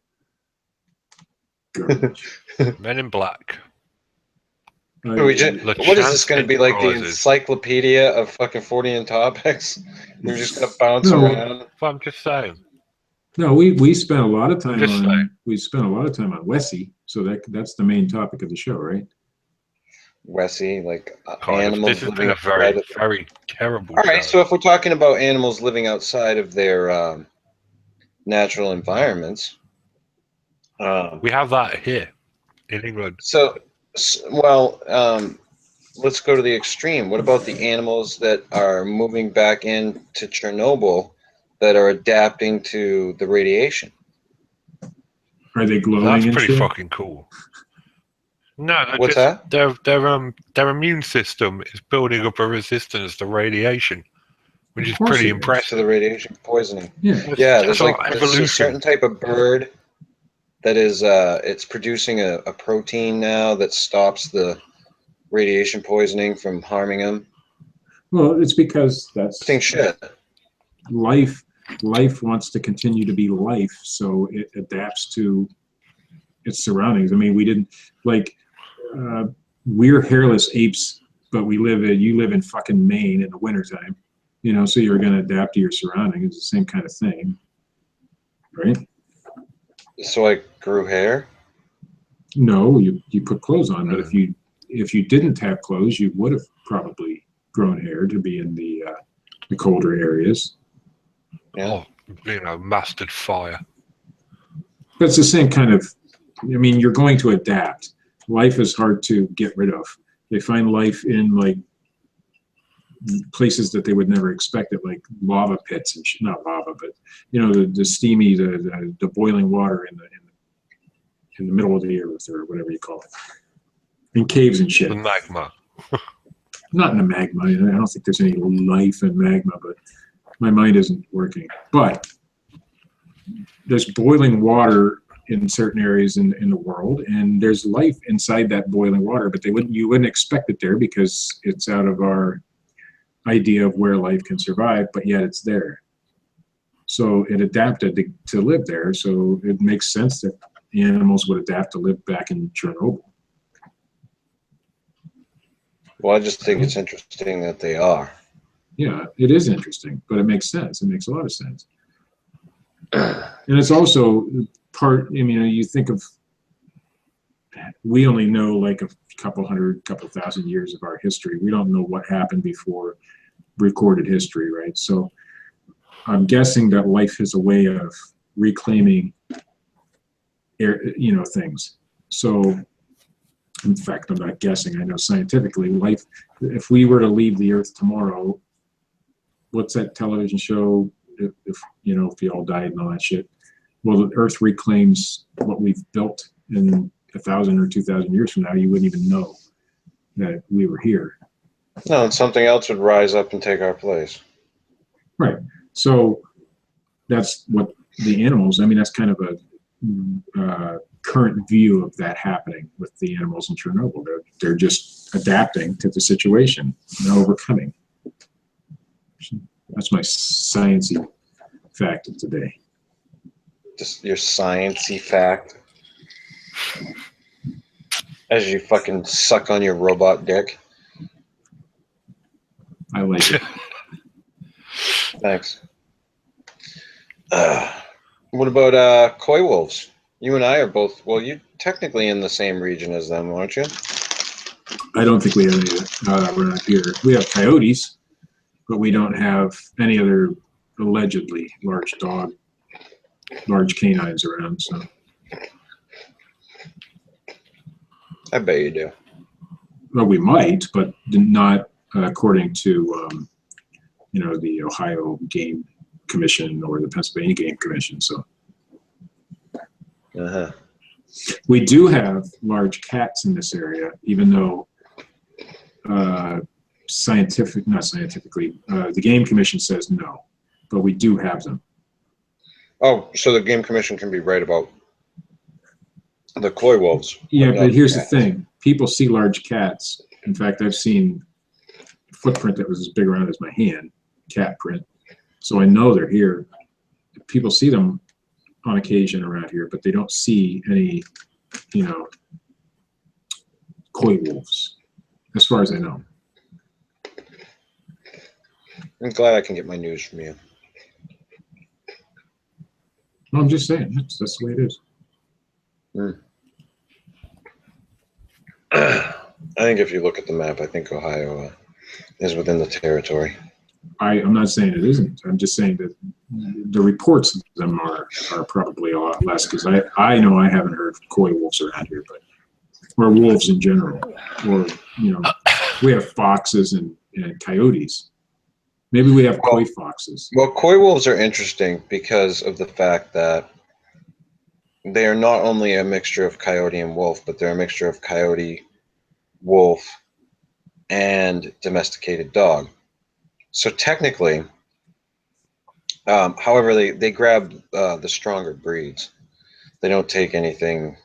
Garbage. Men in Black. What is this going to be like? The encyclopedia of fucking Fortean topics? We're just going to bounce around. I'm just saying. No, we spent a lot of time on Wessie, so that's the main topic of the show, right? Wessie, like animals this living has been a very, very terrible. All right, so if we're talking about animals living outside of their natural environments, We have that here in England. Let's go to the extreme. What about the animals that are moving back into Chernobyl that are adapting to the radiation? Are they glowing? That's and pretty shit? fucking cool. No, What's that? Their immune system is building up a resistance to radiation, which is pretty impressive. To the radiation poisoning. Yeah. There's evolution. a certain type of bird that is it's producing a protein now that stops the radiation poisoning from harming them. Well, it's because that's Shit. life. Life wants to continue to be life, so it adapts to its surroundings. I mean, we didn't like we're hairless apes, but you live in fucking Maine in the wintertime, you know, so you're going to adapt to your surroundings. It's the same kind of thing, right? So I grew hair? No, you put clothes on, but if you didn't have clothes, you would have probably grown hair to be in the colder areas. Yeah. Oh, mastered fire. But it's the same kind of, I mean, you're going to adapt. Life is hard to get rid of. They find life in like places that they would never expect it, like lava pits and shit. Not lava, but you know, the steamy, the boiling water in the middle of the earth, or whatever you call it, in caves and shit. The magma. Not in the magma. I don't think there's any life in magma, but my mind isn't working. But there's boiling water in certain areas in the world, and there's life inside that boiling water, but you wouldn't expect it there because it's out of our idea of where life can survive, but yet it's there. So it adapted to live there, so it makes sense that the animals would adapt to live back in Chernobyl. Well, I just think it's interesting that they are. Yeah, it is interesting, but it makes sense. It makes a lot of sense. And it's also part, I mean, you think of, we only know like a couple thousand years of our history. We don't know what happened before recorded history, right? So I'm guessing that life is a way of reclaiming, things. So, in fact, I'm not guessing. I know scientifically, life, if we were to leave the Earth tomorrow, what's that television show? If we all died and all that shit, well, the Earth reclaims what we've built in 1,000 or 2,000 years from now. You wouldn't even know that we were here. No, and something else would rise up and take our place. Right. So that's what the animals. I mean, that's kind of a current view of that happening with the animals in Chernobyl. They're just adapting to the situation and overcoming. That's my sciencey fact of today. Just your sciencey fact. As you fucking suck on your robot dick. I like it. Thanks. What about Coywolves? You and I are both, well, you're technically in the same region as them, aren't you? I don't think we have any around here. We have coyotes, but we don't have any other allegedly large canines around. So I bet you do. Well, we might, but not according to the Ohio Game Commission or the Pennsylvania Game Commission. So we do have large cats in this area, even though not scientifically, the Game Commission says no, but we do have them. Oh, so the Game Commission can be right about the Coywolves. Yeah, but here's the thing. People see large cats. In fact, I've seen a footprint that was as big around as my hand, cat print. So I know they're here. People see them on occasion around here, but they don't see any, coy wolves, as far as I know. I'm glad I can get my news from you. No, I'm just saying, that's the way it is. I think if you look at the map, I think Ohio is within the territory. I'm not saying it isn't. I'm just saying that the reports of them are probably a lot less, because I know I haven't heard coy wolves around here, but or wolves in general, or we have foxes and coyotes. Maybe we have coy foxes. Well, coy wolves are interesting because of the fact that they are not only a mixture of coyote and wolf, but they're a mixture of coyote, wolf, and domesticated dog. So technically, however, they grab the stronger breeds. They don't take anything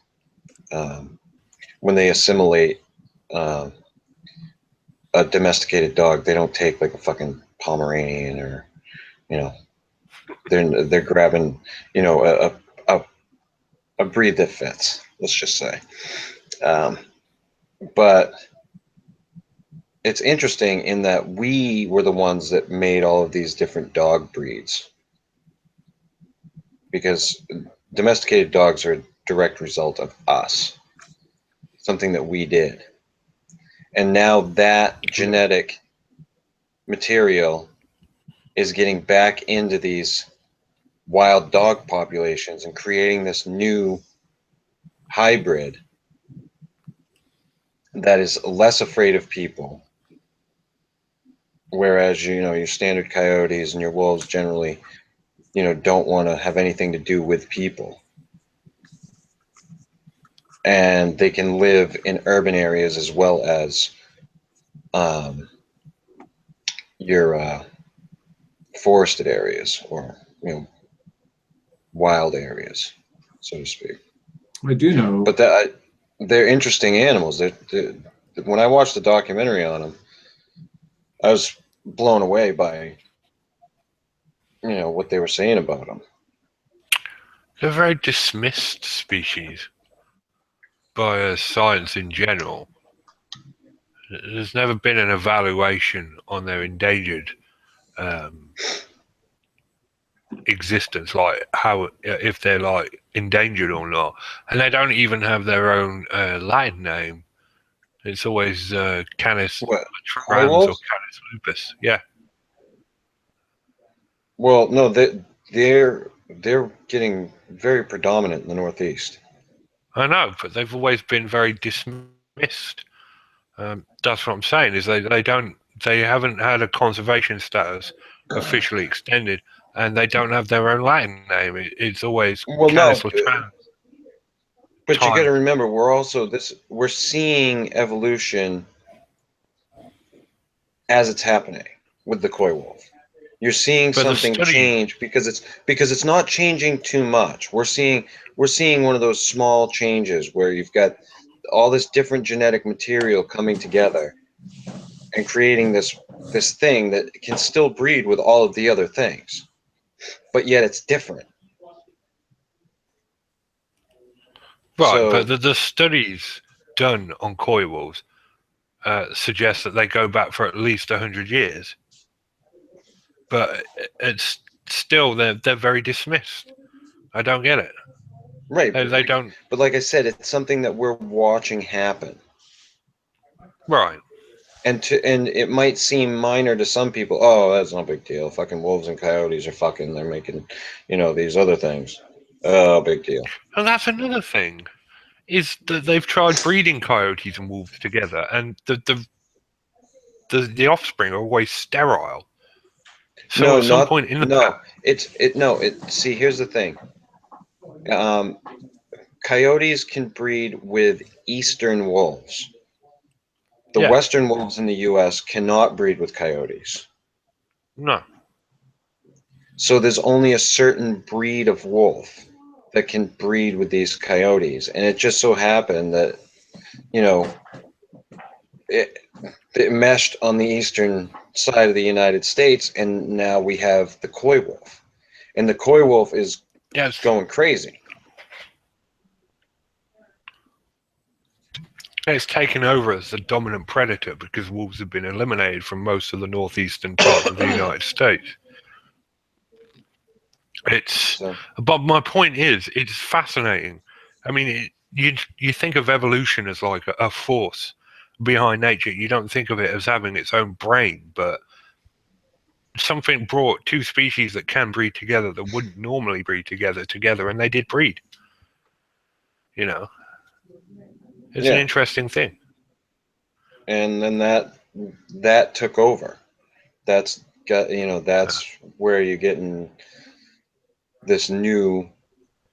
when they assimilate a domesticated dog. They don't take like a fucking Pomeranian or they're grabbing a breed that fits. Let's just say, but it's interesting in that we were the ones that made all of these different dog breeds, because domesticated dogs are a direct result of us, something that we did. And now that genetic material is getting back into these wild dog populations and creating this new hybrid that is less afraid of people. Whereas, your standard coyotes and your wolves generally, don't want to have anything to do with people. And they can live in urban areas as well as your forested areas, or, wild areas, so to speak. I do know. But they're interesting animals. When I watched the documentary on them, I was blown away by what they were saying about them. They're a very dismissed species by science in general. There's never been an evaluation on their endangered existence, like if they're like endangered or not. And they don't even have their own Latin name. It's always Canis trans or Canis lupus. Yeah. Well, no, they're getting very predominant in the Northeast. I know, but they've always been very dismissed. That's what I'm saying. Is they haven't had a conservation status officially extended, and they don't have their own Latin name. It's always Canis trans. But you got to remember, we're seeing evolution as it's happening with the coy wolf. You're seeing something change because it's not changing too much. We're seeing one of those small changes where you've got all this different genetic material coming together and creating this thing that can still breed with all of the other things, but yet it's different. Right, so, but the studies done on coy wolves suggest that they go back for at least 100 years. But it's still, they're very dismissed. I don't get it. Right. They don't. But like I said, it's something that we're watching happen. Right. And it might seem minor to some people. Oh, that's no big deal. Fucking wolves and coyotes are they're making, these other things. Oh, big deal. And that's another thing, is that they've tried breeding coyotes and wolves together, and the offspring are always sterile. So see, here's the thing. Coyotes can breed with eastern wolves. The western wolves in the U.S. cannot breed with coyotes. No. So there's only a certain breed of wolf that can breed with these coyotes, and it just so happened that it meshed on the eastern side of the United States, and now we have the coy wolf, and the coy wolf is going crazy. It's taken over as the dominant predator because wolves have been eliminated from most of the northeastern parts of the United States. But my point is, it's fascinating. I mean, you think of evolution as like a force behind nature. You don't think of it as having its own brain, but something brought two species that can breed together that wouldn't normally breed together, and they did breed. You know, it's an interesting thing. And then that took over. That's where you're getting this new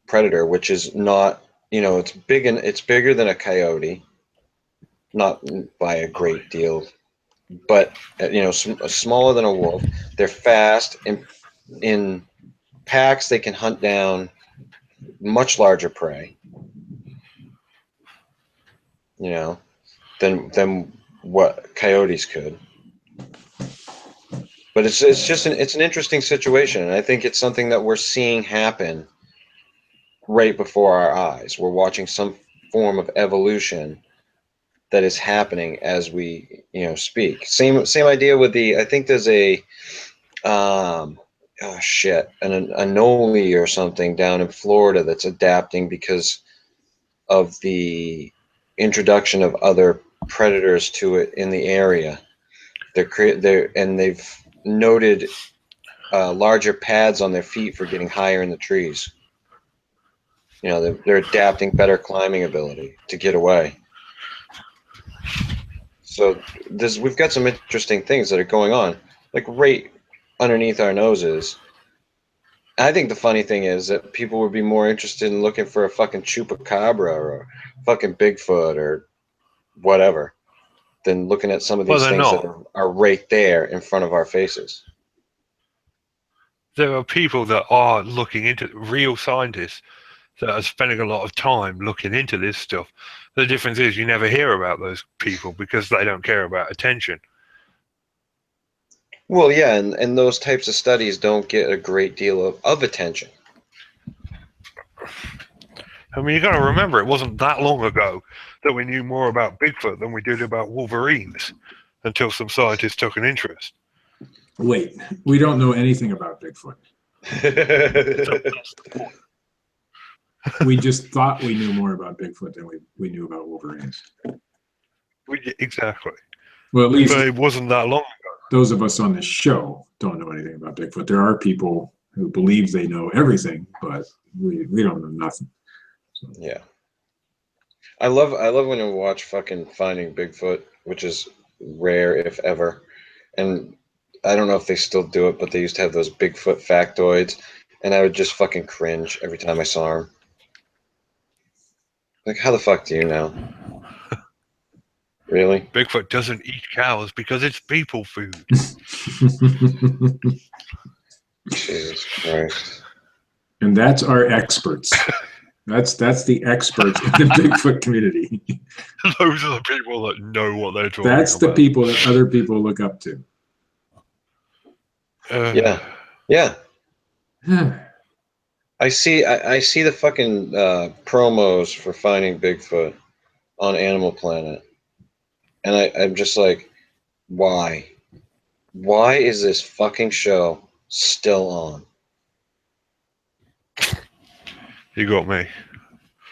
predator, which is not, it's bigger than a coyote, not by a great deal, but smaller than a wolf. They're fast. In packs, they can hunt down much larger prey, than what coyotes could. But it's just it's an interesting situation, and I think it's something that we're seeing happen right before our eyes. We're watching some form of evolution that is happening as we speak. Same idea with I think there's a an anole or something down in Florida that's adapting because of the introduction of other predators to it in the area. They've noted larger pads on their feet for getting higher in the trees. They're adapting better climbing ability to get away. So we've got some interesting things that are going on, like right underneath our noses. I think the funny thing is that people would be more interested in looking for a fucking chupacabra or fucking Bigfoot or whatever than looking at some of these things that are right there in front of our faces. There are people that are looking into real scientists that are spending a lot of time looking into this stuff. The difference is you never hear about those people because they don't care about attention. Well, yeah, and those types of studies don't get a great deal of attention. I mean, you got to remember, it wasn't that long ago that we knew more about Bigfoot than we did about wolverines until some scientists took an interest. Wait, we don't know anything about Bigfoot. We just thought we knew more about Bigfoot than we knew about wolverines. Exactly. Well, at least but it wasn't that long ago. Those of us on this show don't know anything about Bigfoot. There are people who believe they know everything, but we don't know nothing. So. Yeah. I love when you watch fucking Finding Bigfoot, which is rare if ever. And I don't know if they still do it, but they used to have those Bigfoot factoids, and I would just fucking cringe every time I saw them. Like, how the fuck do you know? Really? Bigfoot doesn't eat cows because it's people food. Jesus Christ. And that's our experts. That's the experts in the Bigfoot community. Those are the people that know what they're talking about. That's the people that other people look up to. Yeah. I see the fucking promos for Finding Bigfoot on Animal Planet, and I'm just like, why? Why is this fucking show still on? You got me.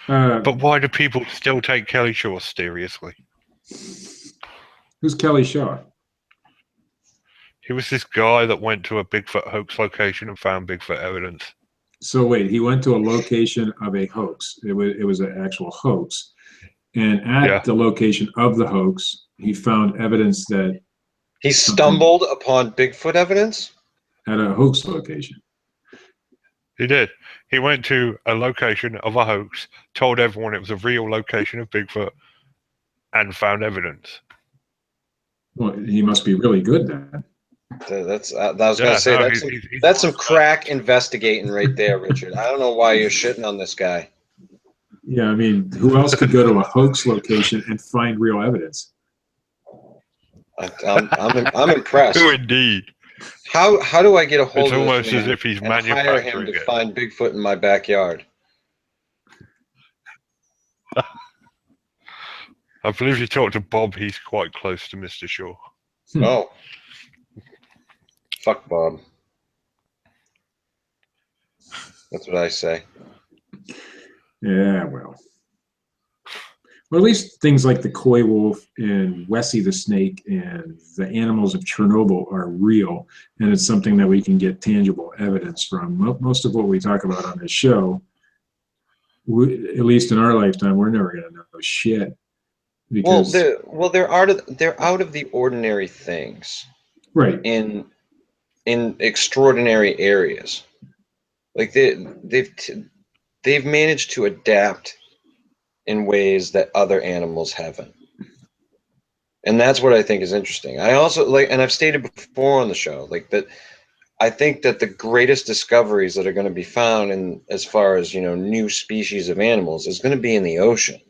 But why do people still take Kelly Shaw seriously? Who's Kelly Shaw? He was this guy that went to a Bigfoot hoax location and found Bigfoot evidence. So wait, he went to a location of a hoax. It was an actual hoax. And at the location of the hoax, he found evidence that... He stumbled upon Bigfoot evidence? At a hoax location. He did. He went to a location of a hoax, told everyone it was a real location of Bigfoot, and found evidence. Well, he must be really good then. I was going to say, that's some crack investigating right there, Richard. I don't know why you're shitting on this guy. Yeah, I mean, who else could go to a hoax location and find real evidence? I'm impressed. Who indeed? How do I get a hold of this man as if he's and hire him to find Bigfoot in my backyard? I believe you talked to Bob. He's quite close to Mr. Shaw. Oh. Fuck Bob. That's what I say. Yeah, well. Or at least things like the coy wolf and Wessie the snake and the animals of Chernobyl are real, and it's something that we can get tangible evidence from. Most of what we talk about on this show, at least in our lifetime, we're never going to know shit. Because, they're out of the ordinary things, right? In extraordinary areas, like they've managed to adapt in ways that other animals haven't. And that's what I think is interesting. I also like, and I've stated before on the show, like that I think that the greatest discoveries that are going to be found in as far as, new species of animals is going to be in the ocean.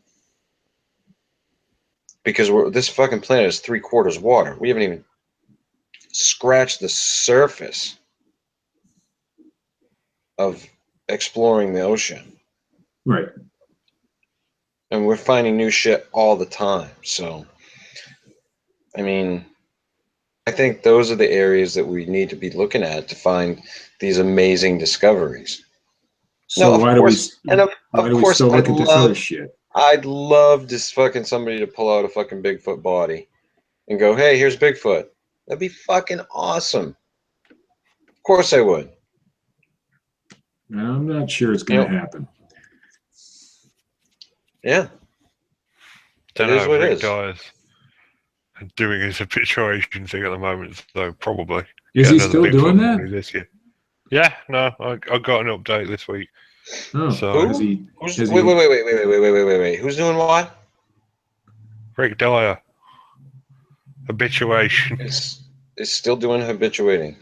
Because this fucking planet is 3/4 water. We haven't even scratched the surface of exploring the ocean. Right. And we're finding new shit all the time. So, I mean, I think those are the areas that we need to be looking at to find these amazing discoveries. So why do we still look at this other shit? I'd love this fucking somebody to pull out a fucking Bigfoot body and go, hey, here's Bigfoot. That'd be fucking awesome. Of course I would. I'm not sure it's going to happen. Yeah. Don't know if Rick Dyer's doing his habituation thing at the moment, so probably. Is he still doing that? This year. Yeah, no, I got an update this week. Oh, so wait. Who's doing what? Rick Dyer. Habituation. Is still doing habituating.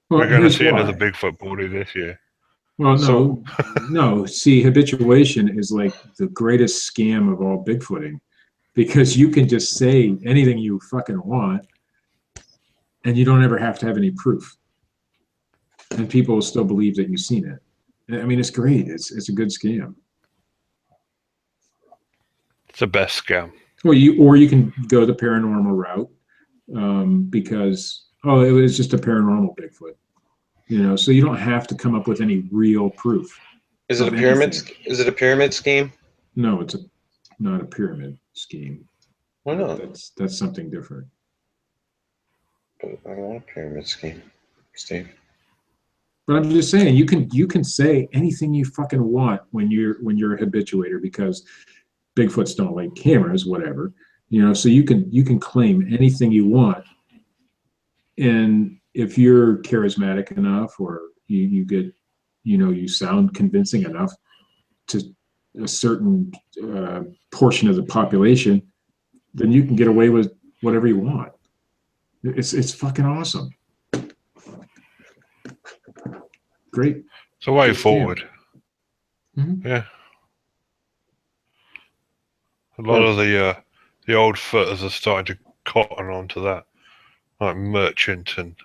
Well, we're going to see another Bigfoot body this year. Well, no. See, habituation is like the greatest scam of all Bigfooting, because you can just say anything you fucking want, and you don't ever have to have any proof, and people will still believe that you've seen it. I mean, it's great. It's a good scam. It's the best scam. Or you can go the paranormal route, because it was just a paranormal Bigfoot. So you don't have to come up with any real proof. Is it a pyramid? Anything. Is it a pyramid scheme? No, it's not a pyramid scheme. Why not? That's something different. But I want a pyramid scheme, Steve. But I'm just saying, you can say anything you fucking want when you're a habituator, because Bigfoots don't like cameras, whatever. So you can claim anything you want, and if you're charismatic enough, or you get, you sound convincing enough to a certain portion of the population, then you can get away with whatever you want. It's fucking awesome. Great. It's a way forward. Mm-hmm. Yeah. A lot of the old footers are starting to cotton onto that, like Merchant, and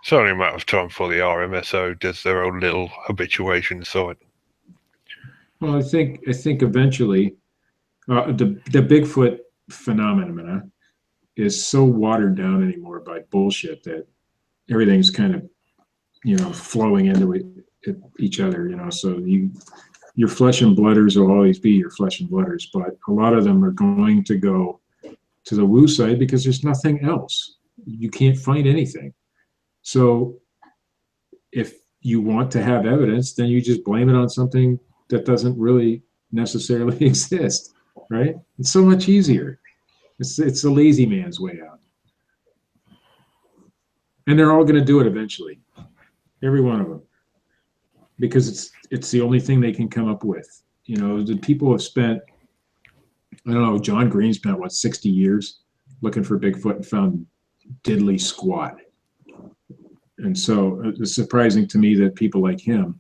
it's only a matter of time before the RMSO does their own little habituation site. Well, I think eventually the Bigfoot phenomena is so watered down anymore by bullshit that everything's kind of flowing into each other. So your flesh and blooders will always be your flesh and blooders, but a lot of them are going to go to the woo side because there's nothing else. You can't find anything. So if you want to have evidence, then you just blame it on something that doesn't really necessarily exist, right? It's so much easier. It's the lazy man's way out. And they're all going to do it eventually. Every one of them. Because it's the only thing they can come up with. The people have spent, I don't know, John Green spent 60 years looking for Bigfoot and found diddly squat. And so it's surprising to me that people like him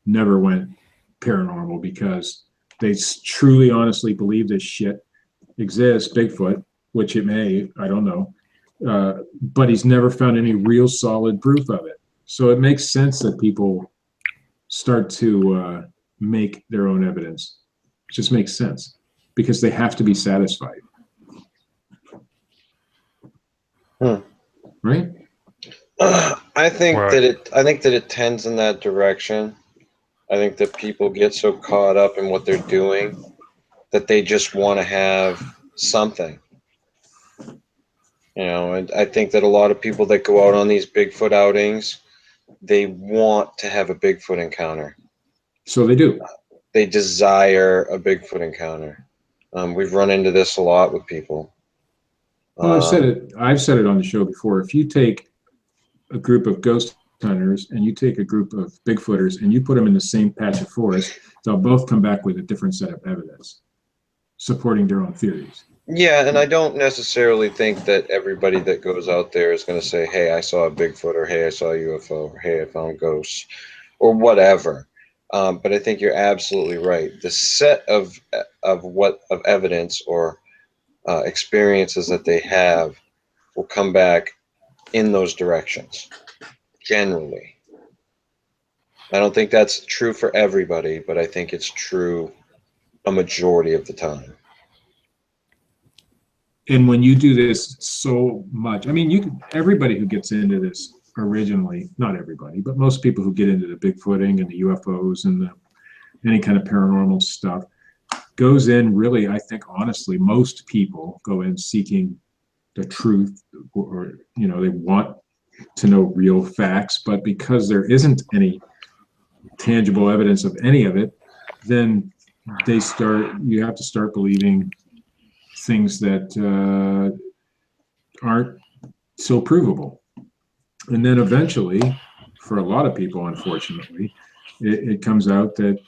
never went paranormal, because they truly honestly believe this shit exists, Bigfoot, which it may, I don't know, but he's never found any real solid proof of it. So it makes sense that people start to make their own evidence. It just makes sense, because they have to be satisfied. Right? I think that it tends in that direction, I think that people get so caught up in what they're doing that they just want to have something. You know, and I think that a lot of people that go out on these Bigfoot outings, they want to have a Bigfoot encounter. So they do. They desire a Bigfoot encounter. We've run into this a lot with people. Well, I've said it on the show before. If you take a group of ghost hunters and you take a group of Bigfooters and you put them in the same patch of forest, they'll both come back with a different set of evidence supporting their own theories. Yeah, and I don't necessarily think that everybody that goes out there is going to say, hey, I saw a Bigfoot, or hey, I saw a UFO, or hey, I found ghosts, or whatever. But I think you're absolutely right. The set of evidence or experiences that they have will come back in those directions, generally. I don't think that's true for everybody, but I think it's true a majority of the time. And when you do this so much, I mean, everybody who gets into this originally, not everybody, but most people who get into the Bigfooting and the UFOs and any kind of paranormal stuff goes in really, I think, honestly, most people go in seeking the truth, or they want to know real facts, but because there isn't any tangible evidence of any of it, then you have to start believing things that aren't so provable. And then eventually, for a lot of people, unfortunately, it comes out that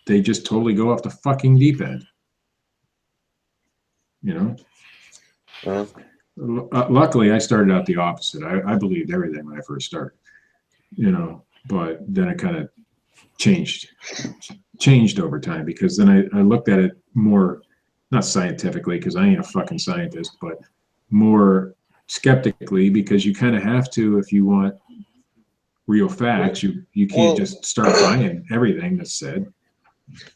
they just totally go off the fucking deep end. Luckily, I started out the opposite. I believed everything when I first started, but then it kind of changed over time, because then I looked at it more, not scientifically, because I ain't a fucking scientist, but more skeptically, because you kind of have to, if you want real facts. You can't just start buying everything that's said.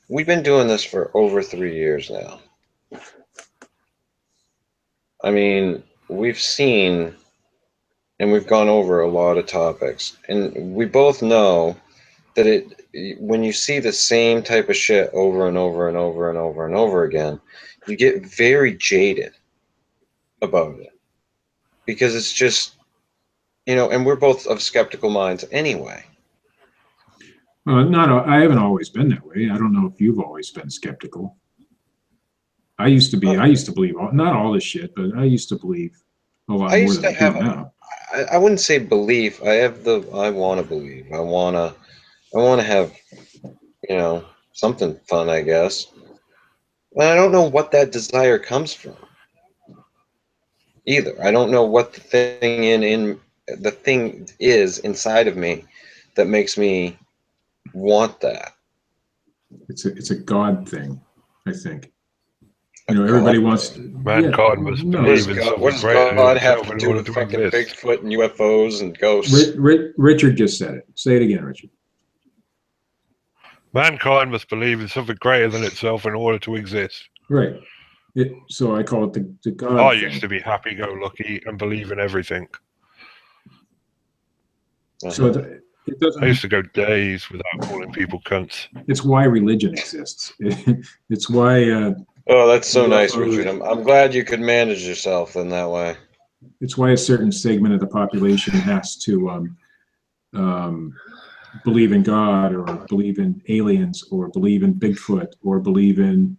We've been doing this for over 3 years now. I mean, we've seen and we've gone over a lot of topics, and we both know that when you see the same type of shit over and over and over and over and over again, you get very jaded about it, because it's just, and we're both of skeptical minds anyway. I haven't always been that way. I don't know if you've always been skeptical. I used to believe not all this shit, but I used to believe a lot more than I do now. I wouldn't say belief. I want to believe. I want to have, something fun, I guess. But I don't know what that desire comes from either. I don't know what the thing is inside of me that makes me want that. It's a God thing, I think. Everybody wants. Mankind must believe in something greater than God have himself to in do order with to fucking exist. Bigfoot and UFOs and ghosts? Richard just said it. Say it again, Richard. Mankind must believe in something greater than itself in order to exist. Right. So I call it the God I thing. used to be happy-go-lucky and believe in everything. So it doesn't. I used to go days without calling people cunts. It's why religion exists. It's why. Oh, that's so nice, Richard. I'm glad you could manage yourself in that way. It's why a certain segment of the population has to believe in God, or believe in aliens, or believe in Bigfoot, or believe in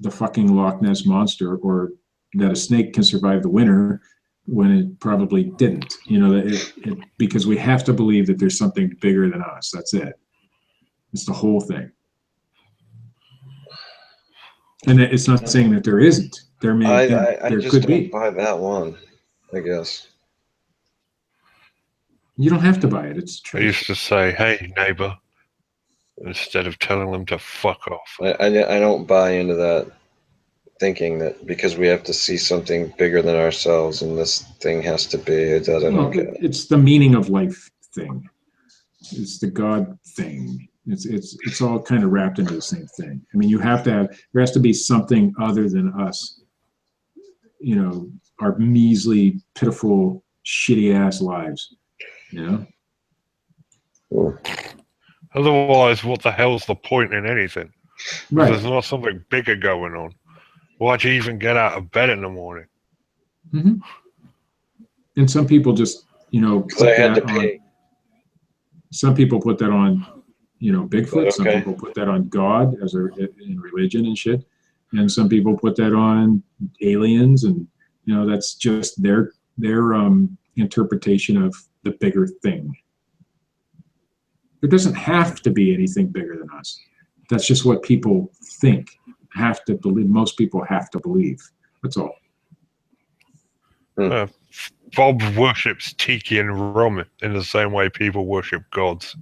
the fucking Loch Ness monster, or that a snake can survive the winter when it probably didn't. Because we have to believe that there's something bigger than us. That's it. It's the whole thing. And it's not saying that there isn't. There could be. Don't buy that one, I guess. You don't have to buy it. It's true. I used to say, "Hey, neighbor," instead of telling them to fuck off. I don't buy into that, thinking that because we have to see something bigger than ourselves and this thing has to be. It doesn't. It's the meaning of life thing. It's the God thing. It's all kind of wrapped into the same thing. I mean, there has to be something other than us. Our measly, pitiful, shitty ass lives. Cool. Otherwise, what the hell's the point in anything? Right. There's not something bigger going on. Why'd you even get out of bed in the morning? Mm-hmm. And some people just, Because I had to pee. Some people put that on, Bigfoot. Okay. Some people put that on God in religion and shit. And some people put that on aliens, and that's just their interpretation of the bigger thing. There doesn't have to be anything bigger than us. That's just what people think. Have to believe. Most people have to believe. That's all. Bob worships tiki and rum in the same way people worship gods.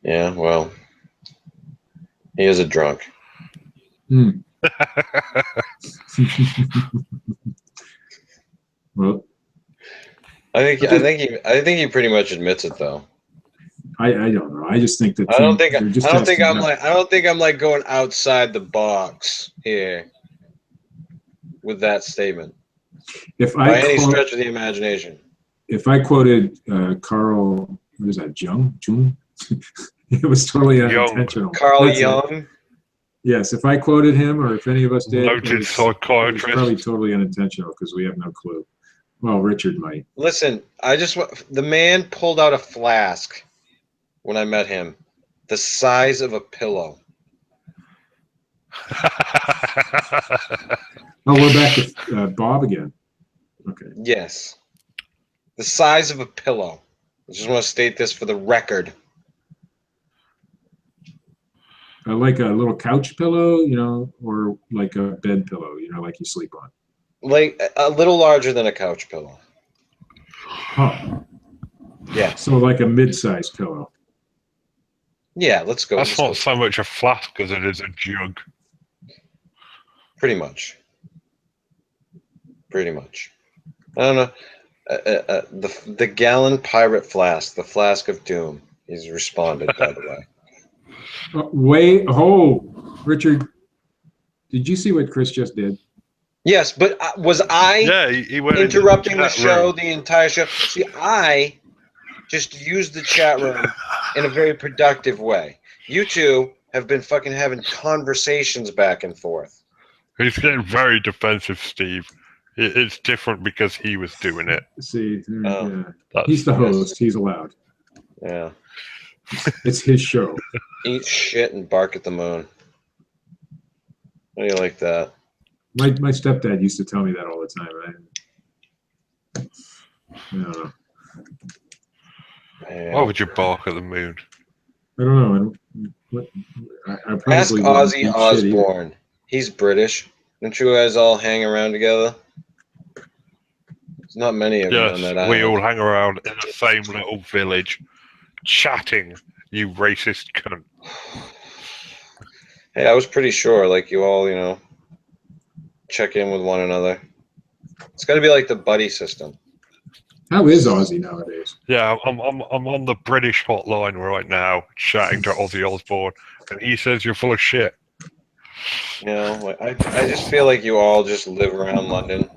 Yeah, well, he is a drunk. Well, I think he pretty much admits it though. I don't know. I just think that I don't think I'm like going outside the box here with that statement. By any stretch of the imagination. If I quoted Carl, what is that, Jung? It was totally unintentional. Carl Jung? Yes, if I quoted him, or if any of us did, Noted it was probably totally unintentional because we have no clue. Well, Richard might. Listen, the man pulled out a flask when I met him, the size of a pillow. Oh, we're back to Bob again. Okay. Yes. The size of a pillow. I just want to state this for the record. Like a little couch pillow, or like a bed pillow, like you sleep on. Like a little larger than a couch pillow. Huh. Yeah. So like a mid-sized pillow. Yeah, let's go. That's not so much a flask as it is a jug. Pretty much. Pretty much. I don't know. The gallon pirate flask, the flask of doom. He's responded, by the way. Richard, did you see what Chris just did? Yes, but was I he went interrupting the show the entire show? See, I just used the chat room in a very productive way. You two have been fucking having conversations back and forth. He's getting very defensive, Steve. It's different because he was doing it. See, yeah. He's the host. He's allowed. Yeah. It's his show. Eat shit and bark at the moon. How do you like that? My stepdad used to tell me that all the time. I don't know. Man. Why would you bark at the moon? I don't know. I probably ask Ozzy Osbourne. He's British. Don't you guys all hang around together? There's not many of you on that island. We all hang around in the same little village, chatting, you racist cunt. Hey, I was pretty sure, like, you all, check in with one another. It's got to be like the buddy system. How is Ozzy nowadays? Yeah, I'm on the British hotline right now, chatting to Ozzy Osbourne, and he says you're full of shit. I just feel like you all just live around London.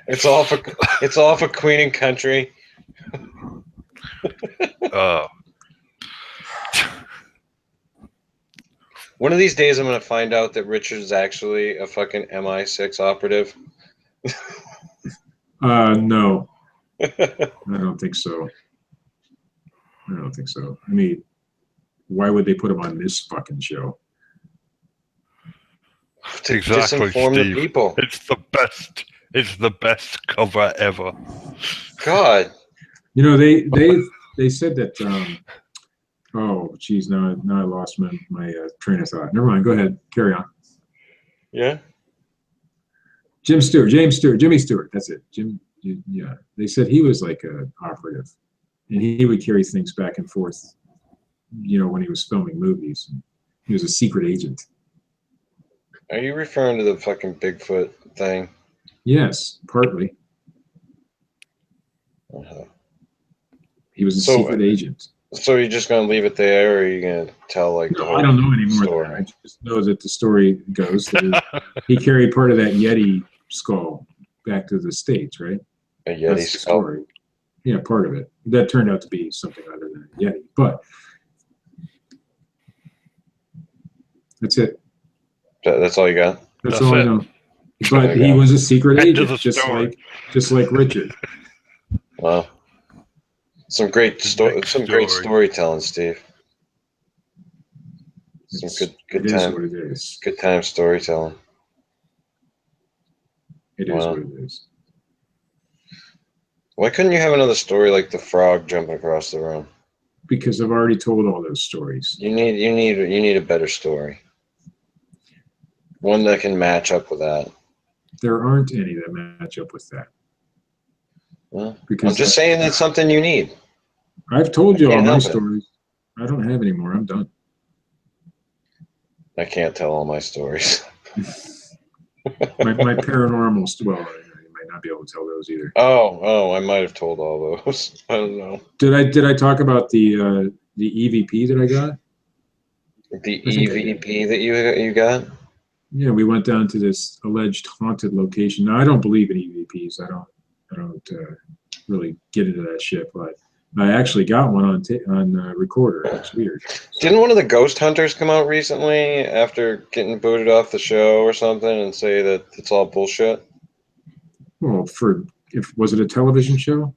It's all for Queen and Country. One of these days, I'm gonna find out that Richard's actually a fucking MI6 operative. No, I don't think so. I mean, why would they put him on this fucking show? To exactly, disinform Steve. The people. It's the best. It's the best cover ever. God. They said that. Oh, geez, now I lost my train of thought. Never mind. Go ahead. Carry on. Yeah. Jimmy Stewart. That's it. Yeah. They said he was like an operative, and he would carry things back and forth. When he was filming movies, he was a secret agent. Are you referring to the fucking Bigfoot thing? Yes, partly. Uh-huh. He was a secret agent. So you're just gonna leave it there, or are you gonna tell like the whole I don't know anymore. story? I just know that the story goes that he carried part of that Yeti skull back to the States, right? A Yeti That's the skull. story. Yeah, part of it. That turned out to be something other than a Yeti, but that's it. That's all you got? That's That's all I it. know. But he was a secret End of agent, the story. just like Richard. Wow. Some great storytelling, Steve. Some good it is time. what it is. Good time storytelling. It is what it is. Why couldn't you have another story like the frog jumping across the room? Because I've already told all those stories. You need a better story. One that can match up with that. There aren't any that match up with that. Well, because I'm just saying that's something you need. I've told you all my help stories. I don't have any more. I'm done. I can't tell all my stories. my paranormal, well, you might not be able to tell those either. Oh, I might have told all those. I don't know. Did I talk about the EVP that I got? The EVP that you got? Yeah, we went down to this alleged haunted location. Now, I don't believe in EVPs. I don't really get into that shit, but I actually got one on recorder. It's weird. Didn't one of the ghost hunters come out recently after getting booted off the show or something and say that it's all bullshit? Well, was it a television show?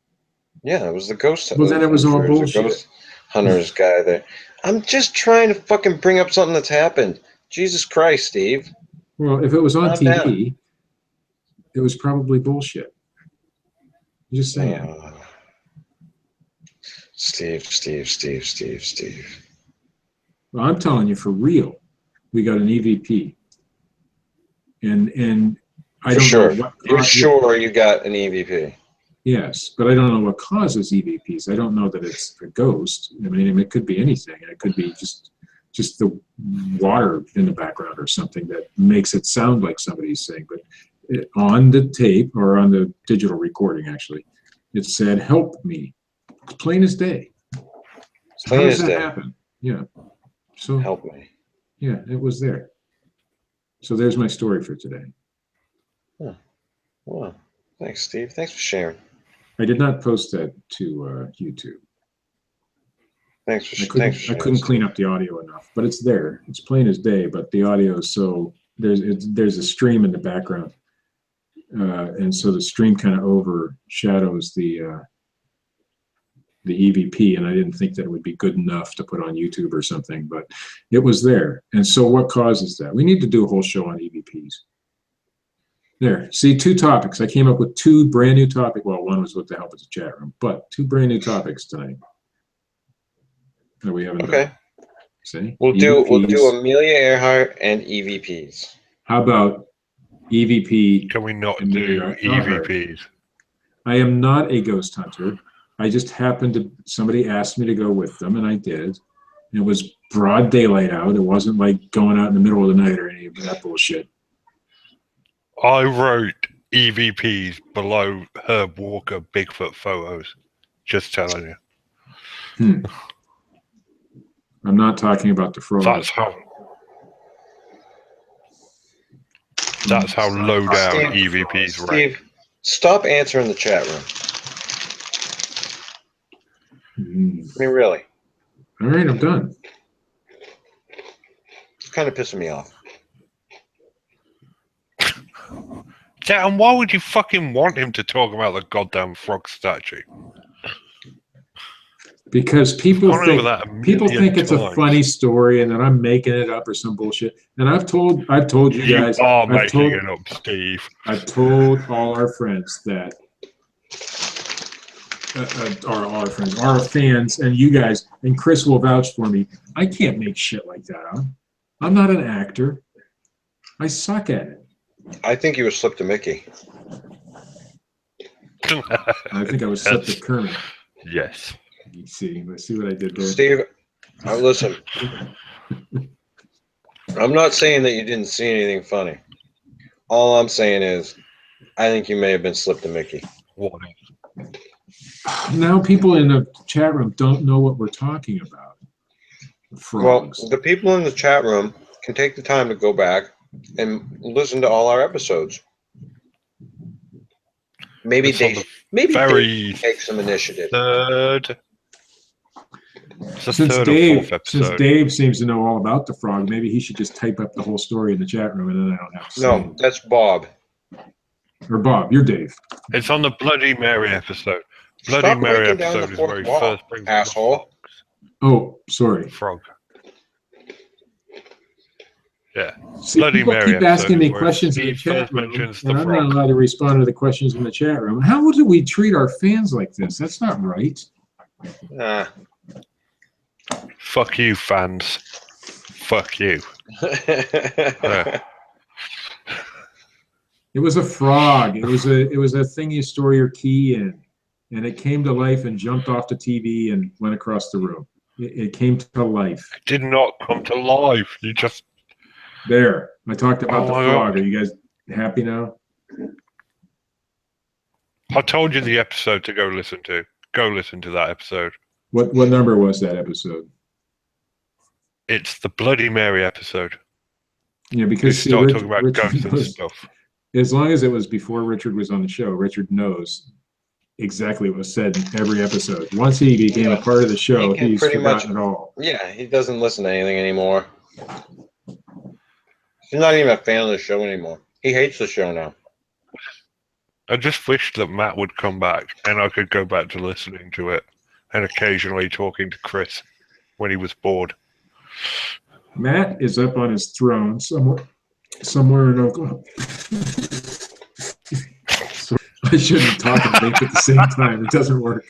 Yeah, it was the ghost. Well, then it was all bullshit. Ghost hunters guy there. I'm just trying to fucking bring up something that's happened. Jesus Christ, Steve. Well, if it was on Calm TV, down. it was probably bullshit. I'm just saying. Steve. Well, I'm telling you for real, we got an EVP, and I don't know what. You're sure you got an EVP? Yes, but I don't know what causes EVPs. I don't know that it's a ghost. I mean, it could be anything. It could be just the water in the background or something that makes it sound like somebody's saying. But on the tape or on the digital recording, actually, it said, "Help me," plain as day. So how does that happen? Yeah. So help me. Yeah, it was there. So there's my story for today. Huh. Well, thanks, Steve. Thanks for sharing. I did not post that to YouTube. Thanks for sharing. I couldn't clean up the audio enough, but it's there. It's plain as day, but the audio is so there's a stream in the background, and so the stream kind of overshadows the EVP, and I didn't think that it would be good enough to put on YouTube or something, but it was there. And so what causes that? We need to do a whole show on EVPs. There, see, 2 topics. I came up with 2 brand new topics. Well, one was with the help of the chat room, but 2 brand new topics tonight that we haven't done. See? We'll do Amelia Earhart and EVPs. How about EVP? Can we not do EVPs? I am not a ghost hunter. I just happened to, somebody asked me to go with them, and I did. It was broad daylight out. It wasn't like going out in the middle of the night or any of that bullshit. I wrote EVPs below Herb Walker Bigfoot photos. Just telling you. I'm not talking about the fraud. That's how low down EVPs rank. Steve, stop answering the chat room. I mean, really. All right, I'm done. It's kind of pissing me off. Yeah, and why would you fucking want him to talk about the goddamn frog statue? Because people think it's a funny story, and that I'm making it up or some bullshit. And I've told you guys. You are making it up, Steve. I've told all our friends that our friends, our fans, and you guys, and Chris will vouch for me. I can't make shit like that up. I'm not an actor. I suck at it. I think you were slipped to Mickey. I think I was slipped to Kermit. Yes. Let's see what I did there. Steve, listen. I'm not saying that you didn't see anything funny. All I'm saying is, I think you may have been slipped to Mickey. What? Now people in the chat room don't know what we're talking about. Frogs. Well, the people in the chat room can take the time to go back and listen to all our episodes. Maybe very Dave take some initiative. third. It's the Since third or fourth episode. Since Dave seems to know all about the frog, maybe he should just type up the whole story in the chat room, and then I don't have to say No, anything. that's Bob. Or Bob, you're Dave. It's on the Bloody Mary episode. Bloody Stop Mary breaking down episode the is fourth where he wall, first brings asshole. Oh, sorry. Frog. Yeah. See, Bloody people Mary keep asking me episode is where questions in the Steve chat first room, mentions and the I'm not frog. allowed to respond to the questions in the chat room. How do we treat our fans like this? That's not right. Fuck you, fans. Fuck you. Yeah. It was a frog. It was a thing you store your key in, and it came to life and jumped off the TV and went across the room. It came to life. It did not come to life. You just There. I talked about the my frog. God. Are you guys happy now? I told you the episode to go listen to. Go listen to that episode. What number was that episode? It's the Bloody Mary episode. Yeah, We because see, start Richard, talking about Richard ghosts and knows, stuff. as long as it was before Richard was on the show, Richard knows exactly what was said in every episode. Once he became a part of the show, He can he's pretty forgotten much- it all. Yeah, he doesn't listen to anything anymore. He's not even a fan of the show anymore. He hates the show now. I just wish that Matt would come back and I could go back to listening to it and occasionally talking to Chris when he was bored. Matt is up on his throne somewhere in Oklahoma. So I shouldn't talk and think at the same time. It doesn't work.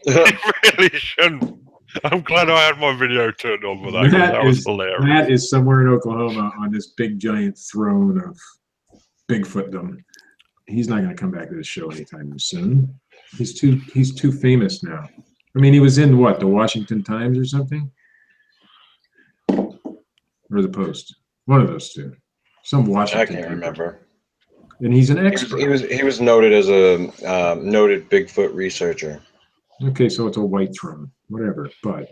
He really shouldn't. I'm glad I had my video turned on for that. 'Cause that was hilarious. Matt is somewhere in Oklahoma on this big giant throne of Bigfootdom. He's not going to come back to the show anytime soon. He's too famous now. I mean, he was in what, the Washington Times or something, or the Post, one of those two. Some Washington. I can't paper. remember. And he's an expert. He was noted as a noted Bigfoot researcher. Okay, so it's a white throne, whatever. But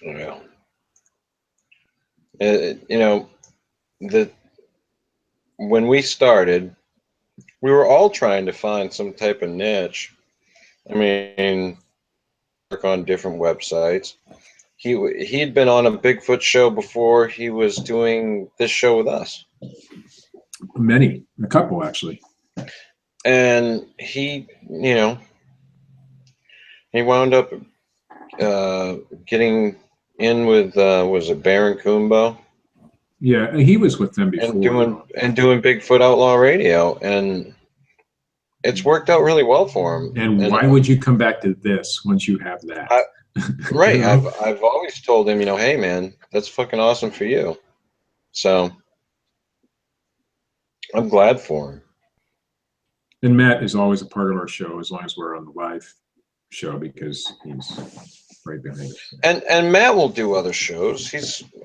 Yeah. When we started, we were all trying to find some type of niche. I mean, work on different websites. He'd been on a Bigfoot show before he was doing this show with us. a couple actually. And he wound up getting in with was it Baron Kumbo? Yeah, he was with them before. and doing Bigfoot Outlaw Radio, and it's worked out really well for him. And why would you come back to this once you have that? Right. You know? I've always told him, hey man, that's fucking awesome for you. So I'm glad for him. And Matt is always a part of our show as long as we're on the live show because he's right behind us. And Matt will do other shows.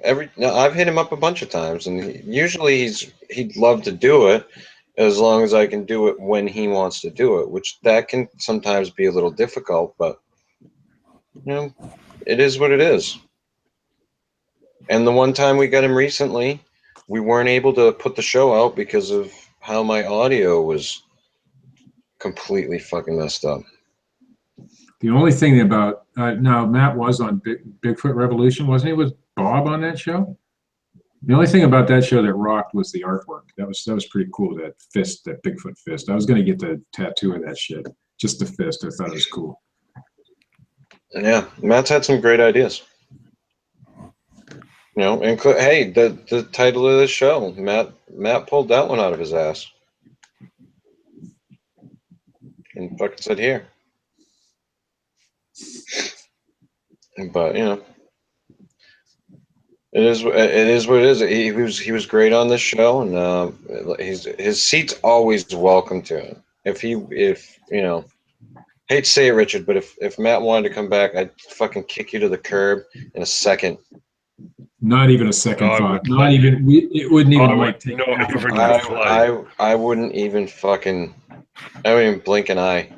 I've hit him up a bunch of times, and usually he'd love to do it as long as I can do it when he wants to do it, which that can sometimes be a little difficult, but it is what it is. And the one time we got him recently, we weren't able to put the show out because of how my audio was completely fucking messed up. The only thing about now Matt was on Bigfoot Revolution, wasn't he? Was Bob on that show? The only thing about that show that rocked was the artwork. That was pretty cool. That fist, that Bigfoot fist. I was gonna get the tattoo of that shit. Just the fist. I thought it was cool. Yeah, Matt's had some great ideas. And hey, the title of the show, Matt pulled that one out of his ass. And fucking said here. But it is what it is. He was great on this show, and his seat's always welcome to him. If hate to say it, Richard, but if Matt wanted to come back, I'd fucking kick you to the curb in a second. Not even a second thought. Not even. It wouldn't even take. I wouldn't even fucking. I wouldn't even blink an eye.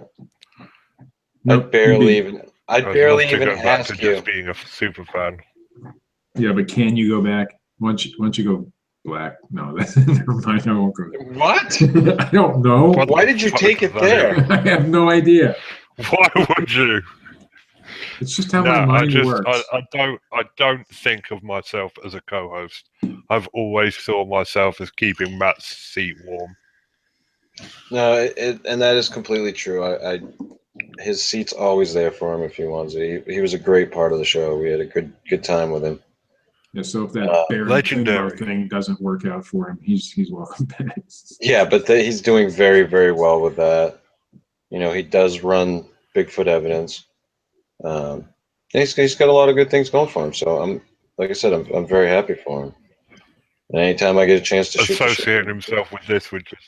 Nope, I'd barely even ask you. Just being a super fan. Yeah, but can you go back once you go black. No, that's never mind. I won't go there. What? I don't know. Why did you take it there? I have no idea. Why would you? It's just how my mind works. I don't think of myself as a co-host. I've always thought myself as keeping Matt's seat warm. No, and that is completely true. His seat's always there for him if he wants it. He was a great part of the show. We had a good time with him. Yeah, so if that legendary thing doesn't work out for him, he's welcome back. Yeah, but he's doing very, very well with that. You know, he does run Bigfoot evidence. He's got a lot of good things going for him. So like I said, I'm very happy for him. And anytime I get a chance to associate himself with this would just.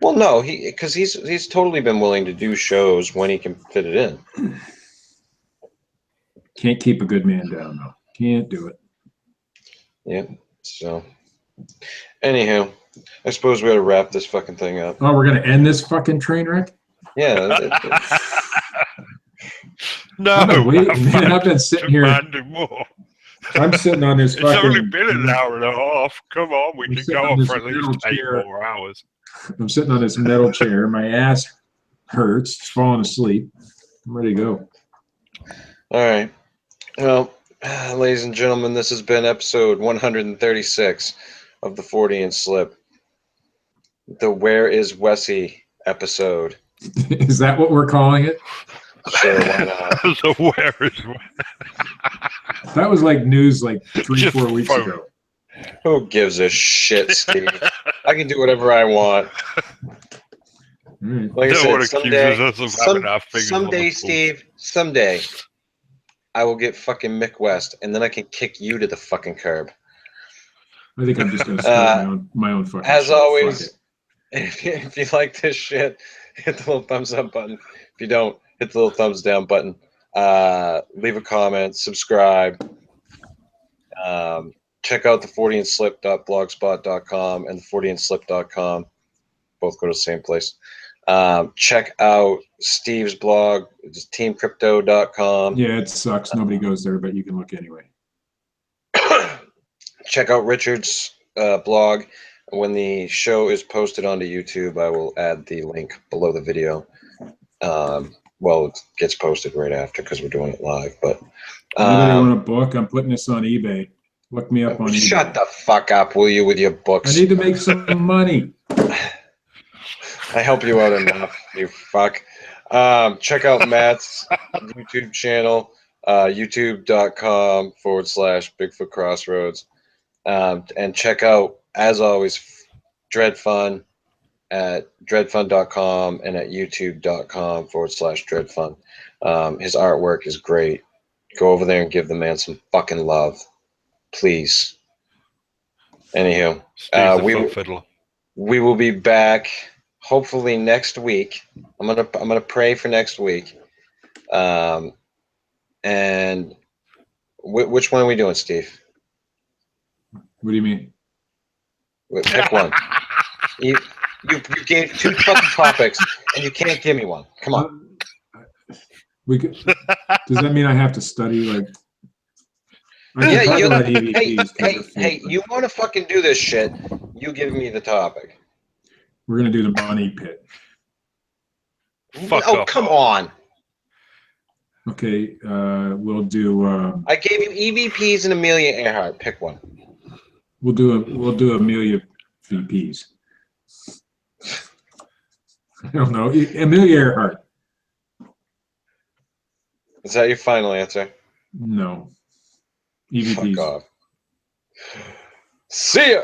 Well, no, because he's totally been willing to do shows when he can fit it in. Can't keep a good man down, though. Can't do it. Yeah. So, anyhow, I suppose we ought to wrap this fucking thing up. Oh, we're gonna end this fucking train wreck? Yeah. No, I've been sitting here. More. I'm sitting on this. It's only been an hour and a half. Come on, we can go on for at least 8 more hours. I'm sitting on this metal chair. My ass hurts. It's falling asleep. I'm ready to go. All right. Well, ladies and gentlemen, this has been episode 136 of the Fortean Slip. The Where Is Wessie episode. Is that what we're calling it? Sure, why not? So where is that was like news like 3-4 weeks ago. Who gives a shit, Steve? I can do whatever I want. Like I said, someday, Steve, someday, I will get fucking Mick West, and then I can kick you to the fucking curb. I think I'm just going to start my own fucking As shit. always, if you like this shit, hit the little thumbs up button. If you don't, hit the little thumbs down button. Leave a comment, subscribe. Check out the forteanslip.blogspot.com and the forteanslip.com. Both go to the same place. Check out Steve's blog, it's teamcrypto.com. Yeah, it sucks. Nobody goes there, but you can look anyway. Check out Richard's blog. When the show is posted onto YouTube, I will add the link below the video. Well, it gets posted right after because we're doing it live. But anybody want a book? I'm putting this on eBay. Look me up on eBay. Shut the fuck up, will you, with your books? I need to make some money. I help you out enough, you fuck. Check out Matt's YouTube channel, youtube.com/bigfootcrossroads. And check out, as always, Dred Funn at dredfunn.com and at youtube.com/Dred Funn. His artwork is great. Go over there and give the man some fucking love. Please. Anywho, we will be back hopefully next week. I'm gonna pray for next week. And which one are we doing, Steve? What do you mean? Pick one. You gave 2 fucking topics and you can't give me one. Come on. Does that mean I have to study like? Yeah, hey, you want to fucking do this shit? You give me the topic. We're gonna do the money pit. Fuck off. Come on. Okay, we'll do. I gave you EVPs and Amelia Earhart. Pick one. We'll do Amelia VPs. I don't know. Amelia Earhart. Is that your final answer? No. EVPs. Fuck off. See ya.